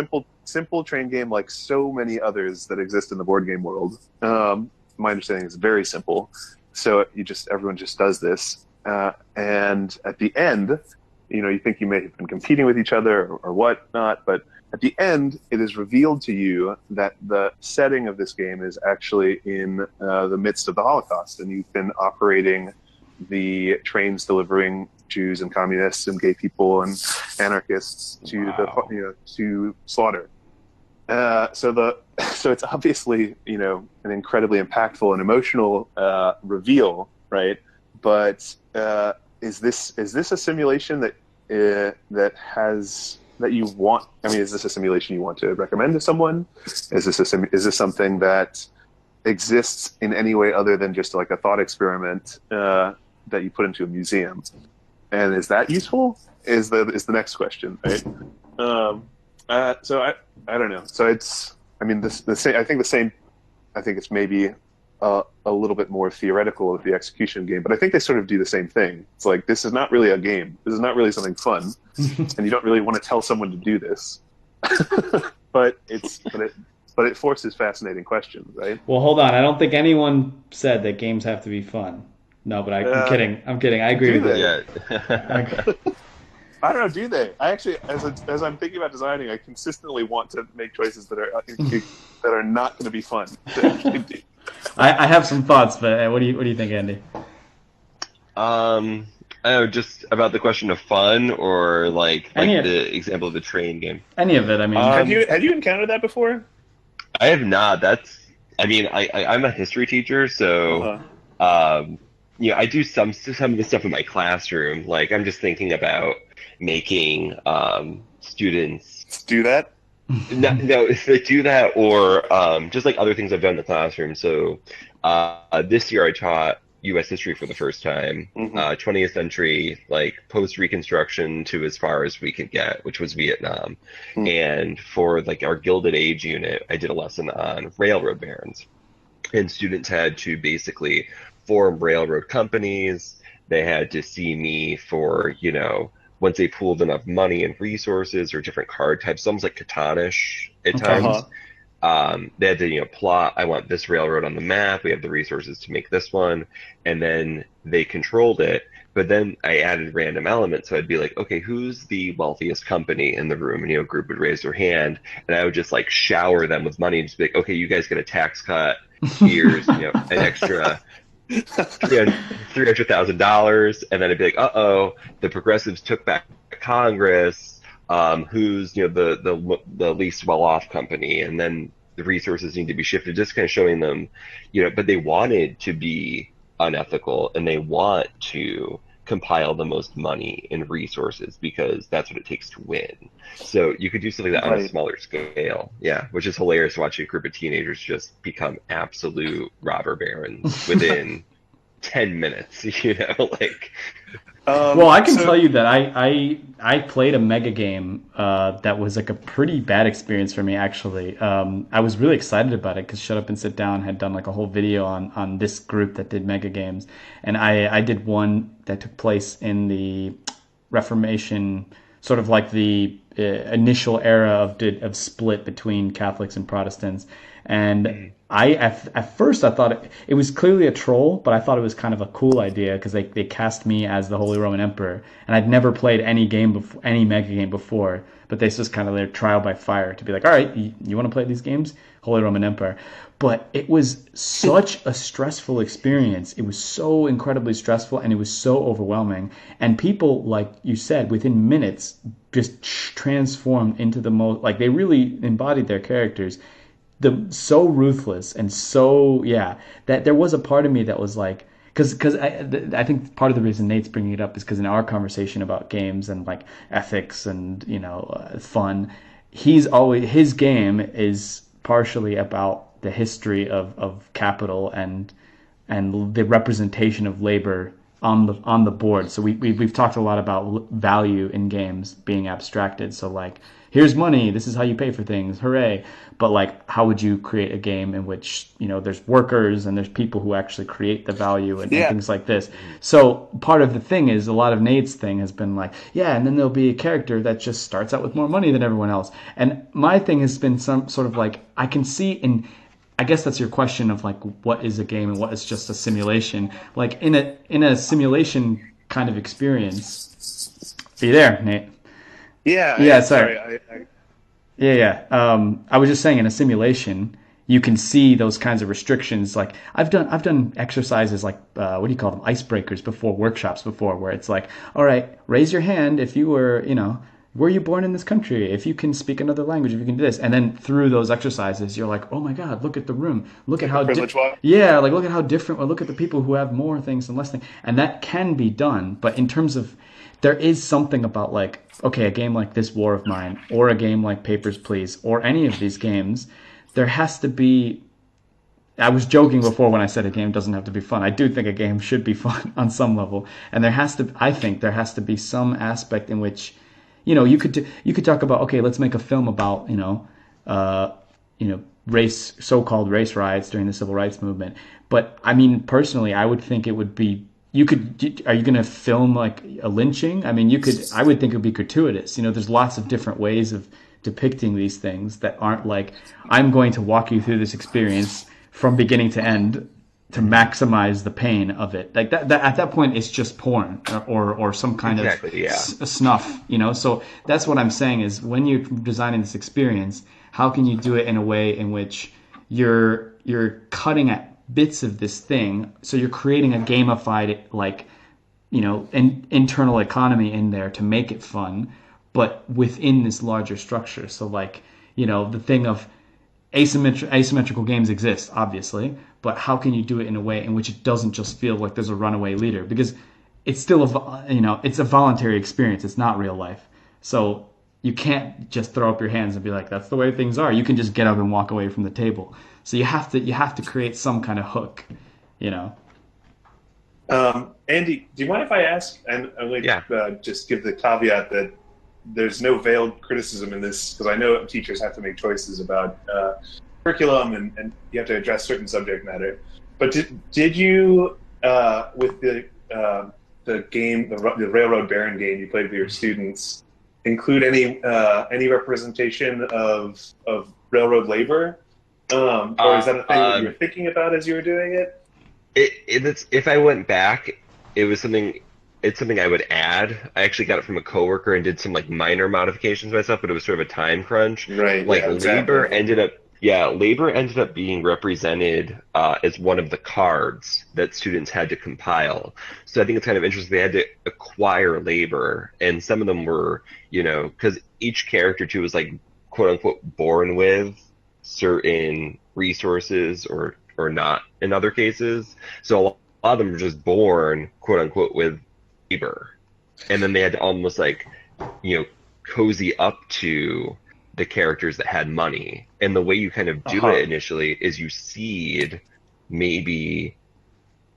simple train game, like so many others that exist in the board game world. My understanding is very simple. So everyone just does this. And at the end, you think you may have been competing with each other or whatnot, but at the end, it is revealed to you that the setting of this game is actually in the midst of the Holocaust, and you've been operating the trains delivering Jews and communists and gay people and anarchists to to slaughter. So it's obviously an incredibly impactful and emotional reveal, right? But is this a simulation that you want? I mean, is this a simulation you want to recommend to someone? Is this something that exists in any way other than just like a thought experiment that you put into a museum? And is that useful? Is the next question, right? So I don't know. So it's, I mean, the same. I think the same. I think it's maybe a little bit more theoretical of the execution game, but I think they sort of do the same thing. It's like, this is not really a game. This is not really something fun, and you don't really want to tell someone to do this. but it forces fascinating questions, right? Well, hold on. I don't think anyone said that games have to be fun. No, but I'm kidding. I'm kidding. I agree with you. Yeah. I don't know. Do they? I actually, as I'm thinking about designing, I consistently want to make choices that are not going to be fun. I have some thoughts, but what do you think, Andy? I don't know, just about the question of fun, or like the example of the train game. Any of it. I mean, have you encountered that before? I have not. I'm a history teacher, so I do some of the stuff in my classroom. Like, I'm just thinking about making students do that. No, if they do that, or just like other things I've done in the classroom. So this year I taught U.S. history for the first time, 20th century, like post-Reconstruction to as far as we could get, which was Vietnam. And for like our Gilded Age unit, I did a lesson on railroad barons. And students had to basically form railroad companies. They had to see me for, once they pooled enough money and resources or different card types, almost like Catan-ish at times. They had to, plot, I want this railroad on the map. We have the resources to make this one. And then they controlled it. But then I added random elements. So I'd be like, okay, who's the wealthiest company in the room? And, a group would raise their hand. And I would just like shower them with money and just be like, okay, you guys get a tax cut. Here's, an extra $300,000, and then I'd be like, the progressives took back Congress. Who's the least well-off company, and then the resources need to be shifted. Just kind of showing them, but they wanted to be unethical, and they want to compile the most money and resources because that's what it takes to win. So you could do something like that on a smaller scale, which is hilarious, watching a group of teenagers just become absolute robber barons within 10 minutes, like. Well, I can tell you that I played a mega game that was like a pretty bad experience for me, actually. I was really excited about it because Shut Up and Sit Down had done like a whole video on this group that did mega games, and I did one that took place in the Reformation, sort of like the initial era of split between Catholics and Protestants. And at first I thought it was clearly a troll, but I thought it was kind of a cool idea because they cast me as the Holy Roman Emperor, and I'd never played any mega game before. But this was kind of their trial by fire to be like, all right, you want to play these games, Holy Roman Emperor. But it was such a stressful experience. It was so incredibly stressful, and it was so overwhelming. And people, like you said, within minutes just transformed into the most, like, they really embodied their characters. So ruthless and so, that there was a part of me that was like, because I think part of the reason Nate's bringing it up is because in our conversation about games and like ethics and fun, his game is partially about the history of capital and the representation of labor on the board. So we've talked a lot about value in games being abstracted. So like, here's money, this is how you pay for things, hooray. But like, how would you create a game in which there's workers and there's people who actually create the value and things like this? So part of the thing is, a lot of Nate's thing has been like, and then there'll be a character that just starts out with more money than everyone else. And my thing has been some sort of like, I can see in, I guess that's your question of like, what is a game and what is just a simulation? Like in a simulation kind of experience. Are you there, Nate? Yeah, I Yeah, am. sorry. Sorry. I Yeah, yeah. I was just saying, in a simulation, you can see those kinds of restrictions. Like I've done exercises like what do you call them, icebreakers before, workshops before, where it's like, all right, raise your hand if you were, were you born in this country? If you can speak another language, if you can do this, and then through those exercises, you're like, oh my God, look at the room, look at Take the how privilege walk. yeah, like look at how different, or look at the people who have more things and less things, and that can be done. But in terms of there is something about like, okay, a game like this War of Mine, or a game like Papers, Please, or any of these games, there has to be. I was joking before when I said a game doesn't have to be fun. I do think a game should be fun on some level, and I think there has to be some aspect in which, you could talk about, okay, let's make a film about, race, so-called race riots during the civil rights movement. But I mean, personally, I would think it would be. Are you going to film like a lynching? I mean, I would think it would be gratuitous. There's lots of different ways of depicting these things that aren't like, I'm going to walk you through this experience from beginning to end to maximize the pain of it. Like that at that point, it's just porn, or some kind of Exactly, yeah. snuff. So that's what I'm saying is, when you're designing this experience, how can you do it in a way in which you're cutting at bits of this thing, so you're creating a gamified, like, internal economy in there to make it fun, but within this larger structure. So like, the thing of asymmetrical games exist, obviously, but how can you do it in a way in which it doesn't just feel like there's a runaway leader? Because it's still it's a voluntary experience. It's not real life. So you can't just throw up your hands and be like, that's the way things are. You can just get up and walk away from the table. So you have to create some kind of hook, you know. Andy, do you mind if I ask? And I'm going Yeah. to just give the caveat that there's no veiled criticism in this, because I know teachers have to make choices about curriculum, and you have to address certain subject matter. But did you, with the game, the Railroad Baron game you played with your students, include any representation of railroad labor? Or is that a thing that you were thinking about as you were doing it? If I went back, it was something. It's something I would add. I actually got it from a coworker and did some like minor modifications myself, but it was sort of a time crunch. Right. Like Yeah, labor exactly. ended up being represented as one of the cards that students had to compile. So I think it's kind of interesting. They had to acquire labor, and some of them were, because each character too was like quote unquote born with certain resources or not in other cases. So a lot of them were just born quote unquote with labor, and then they had to almost like, cozy up to the characters that had money. And the way you kind of do it initially is you seed maybe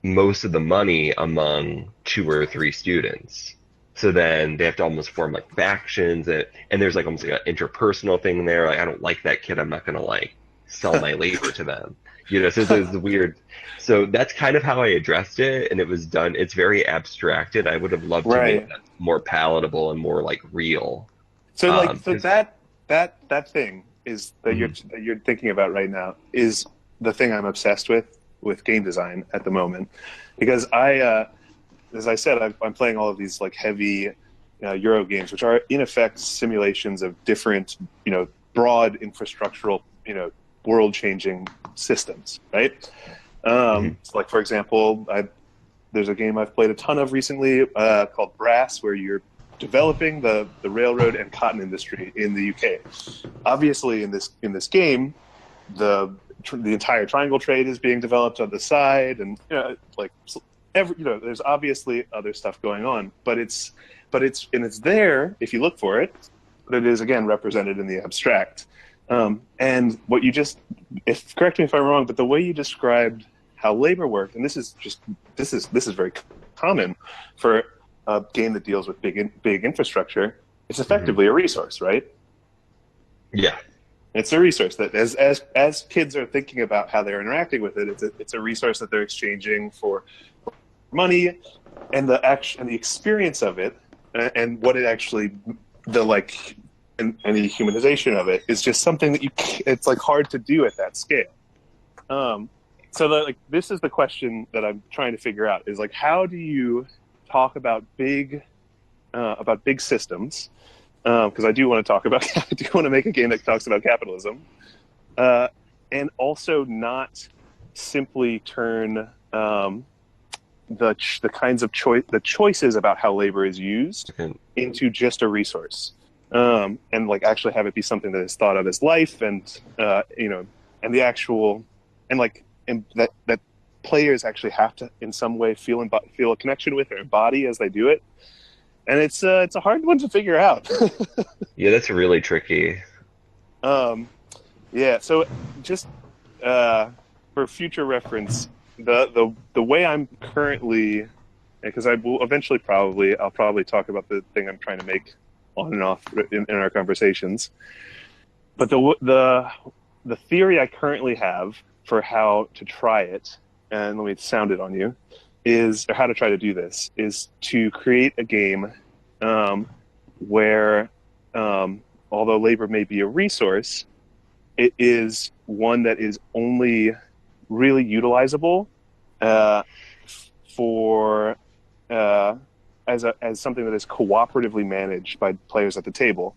most of the money among 2 or 3 students. So then they have to almost form like factions, and there's like almost like an interpersonal thing there. Like, I don't like that kid, I'm not gonna like sell my labor to them. So it's weird. So that's kind of how I addressed it, and it was done. It's very abstracted. I would have loved to make Right. that more palatable and more like real. So like, so 'Cause- that thing is that Mhm. you're thinking about right now is the thing I'm obsessed with game design at the moment, because as I said, I'm playing all of these like heavy Euro games, which are in effect simulations of different, broad infrastructural, world-changing systems, right? So like, for example, there's a game I've played a ton of recently called Brass, where you're developing the railroad and cotton industry in the UK. Obviously, in this game, the entire triangle trade is being developed on the side, and there's obviously other stuff going on, but it's there if you look for it, but it is again represented in the abstract. And what you just, correct me if I'm wrong, but the way you described how labor worked, and this is very common for a game that deals with big infrastructure. It's effectively a resource, right? Yeah. It's a resource that, as kids are thinking about how they're interacting with it, it's a resource that they're exchanging for money, and the experience of it, and what it actually, and the humanization of it is just something that it's like hard to do at that scale. So this is the question that I'm trying to figure out, is like, how do you talk about big systems, because I do want to talk about I do want to make a game that talks about capitalism, and also not simply turn the kinds of choices about how labor is used into just a resource, and like actually have it be something that is thought of as life, and and the actual and that players actually have to in some way feel a connection with or embody as they do it. And it's a hard one to figure out. Yeah, that's really tricky. Yeah, so just for future reference, the way I'm currently, because I will eventually I'll probably talk about the thing I'm trying to make on and off in our conversations. But the theory I currently have for how to try it, and let me sound it on you, or how to try to do this, is to create a game where, although labor may be a resource, it is one that is only really utilizable for as something that is cooperatively managed by players at the table.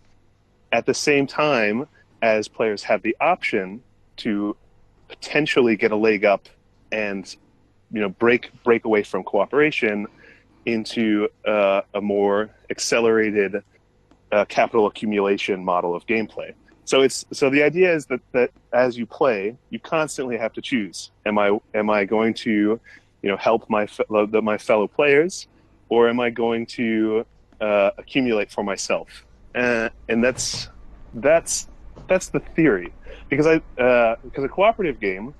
At the same time as players have the option to potentially get a leg up and break away from cooperation into a more accelerated capital accumulation model of gameplay. So the idea is that as you play, you constantly have to choose: am I going to help my fellow players, or am I going to accumulate for myself? And that's the theory, because a cooperative game,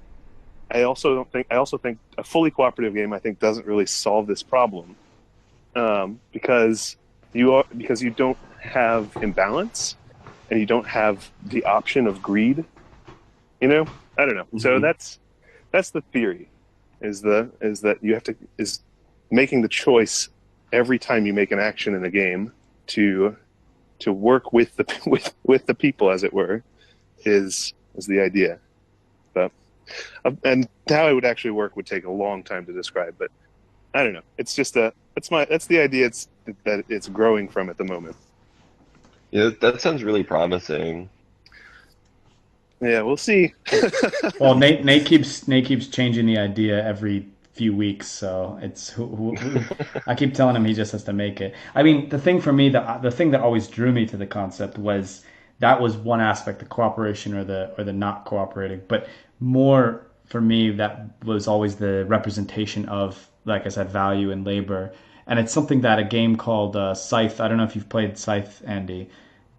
I also think a fully cooperative game, I think, doesn't really solve this problem, because you don't have imbalance, and you don't have the option of greed. I don't know. Mm-hmm. So that's the theory, is that you have to making the choice every time you make an action in a game to work with the people, as it were, is the idea. But and how it would actually work would take a long time to describe, but I don't know. It's just that's the idea that it's growing from at the moment. Yeah, that sounds really promising. Yeah, we'll see. Well, Nate keeps changing the idea every few weeks, so it's I keep telling him he just has to make it. I mean, the thing for me, the thing that always drew me to the concept was that was one aspect, the cooperation or the not cooperating, but more for me that was always the representation of, like I said, value and labor. And it's something that a game called Scythe, I don't know if you've played Scythe, Andy,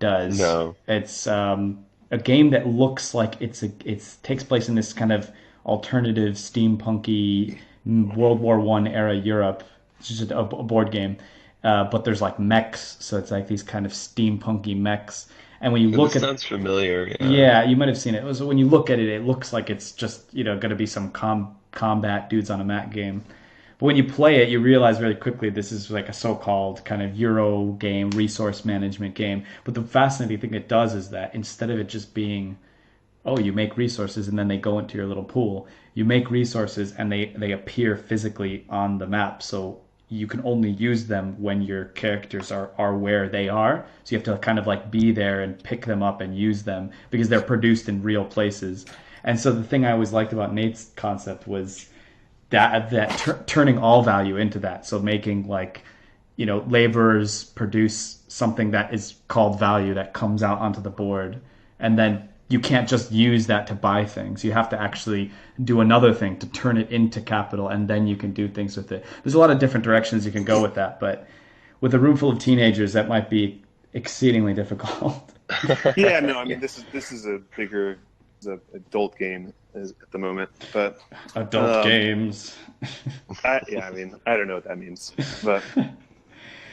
does. No. It's a game that looks like it takes place in this kind of alternative steampunky World War One era Europe. It's just a board game, but there's like mechs, so it's like these kind of steampunky mechs. And when you look at, sounds familiar. yeah, you might have seen it. When you look at it, it looks like it's just going to be some combat dudes on a mat game. But when you play it, you realize very quickly this is like a so-called kind of Euro game, resource management game. But the fascinating thing it does is that instead of it just being, oh, you make resources and then they go into your little pool, you make resources and they appear physically on the map. So you can only use them when your characters are where they are. So you have to kind of like be there and pick them up and use them because they're produced in real places. And so the thing I always liked about Nate's concept was turning all value into that. So making laborers produce something that is called value that comes out onto the board, and then you can't just use that to buy things. You have to actually do another thing to turn it into capital, and then you can do things with it. There's a lot of different directions you can go with that, but with a room full of teenagers, that might be exceedingly difficult. Yeah, no, I mean this is a bigger adult game at the moment, but adult games. I mean, I don't know what that means, but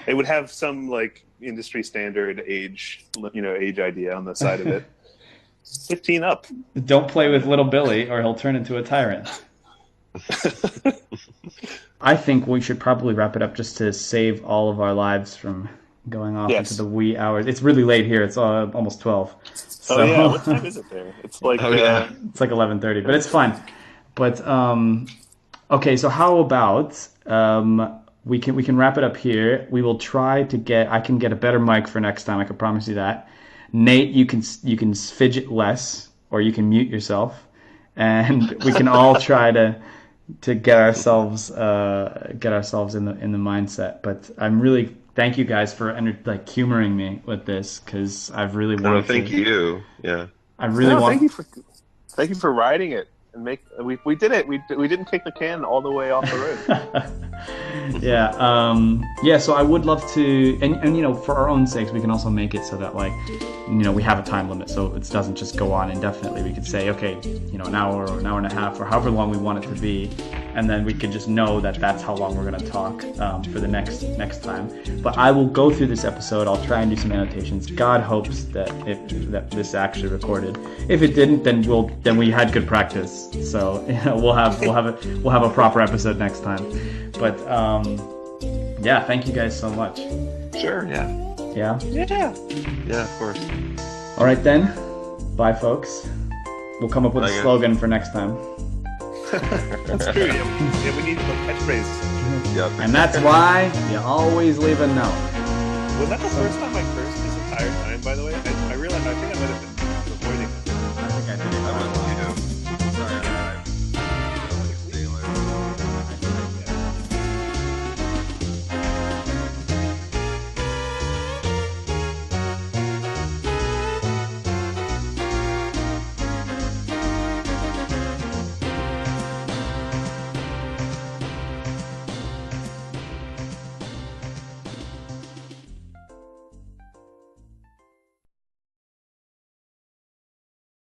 it would have some like industry standard age idea on the side of it. 15 up. Don't play with little Billy or he'll turn into a tyrant. I think we should probably wrap it up just to save all of our lives from going off into the wee hours. It's really late here. It's almost 12. So, oh yeah, what time is it there? It's like it's like 11:30, but it's fine. But okay, so how about we can wrap it up here. We will try to get I can get a better mic for next time. I can promise you that. Nate, you can fidget less, or you can mute yourself, and we can all try to get ourselves in the mindset. But I'm really thank you guys for like humoring me with this, because I've really No, wanted thank to. you. Yeah. I really No, want. thank you for writing it and we did it. We didn't kick the can all the way off the road. Yeah. So I would love to, and for our own sakes, we can also make it so that, like, we have a time limit, so it doesn't just go on indefinitely. We could say, okay, an hour or an hour and a half, or however long we want it to be, and then we could just know that that's how long we're going to talk for the next time. But I will go through this episode. I'll try and do some annotations. God hopes that that this actually recorded. If it didn't, then we had good practice. So we'll have a proper episode next time. But yeah, thank you guys so much. Sure. Yeah. Yeah. Yeah. Yeah. Of course. All right then. Bye, folks. We'll come up with Bye, a guys. slogan for next time. That's true. Yeah, we need like catchphrases. Yep. And that's why you always leave a note. Was that the first time I cursed this entire time? By the way, I realized I think I might have been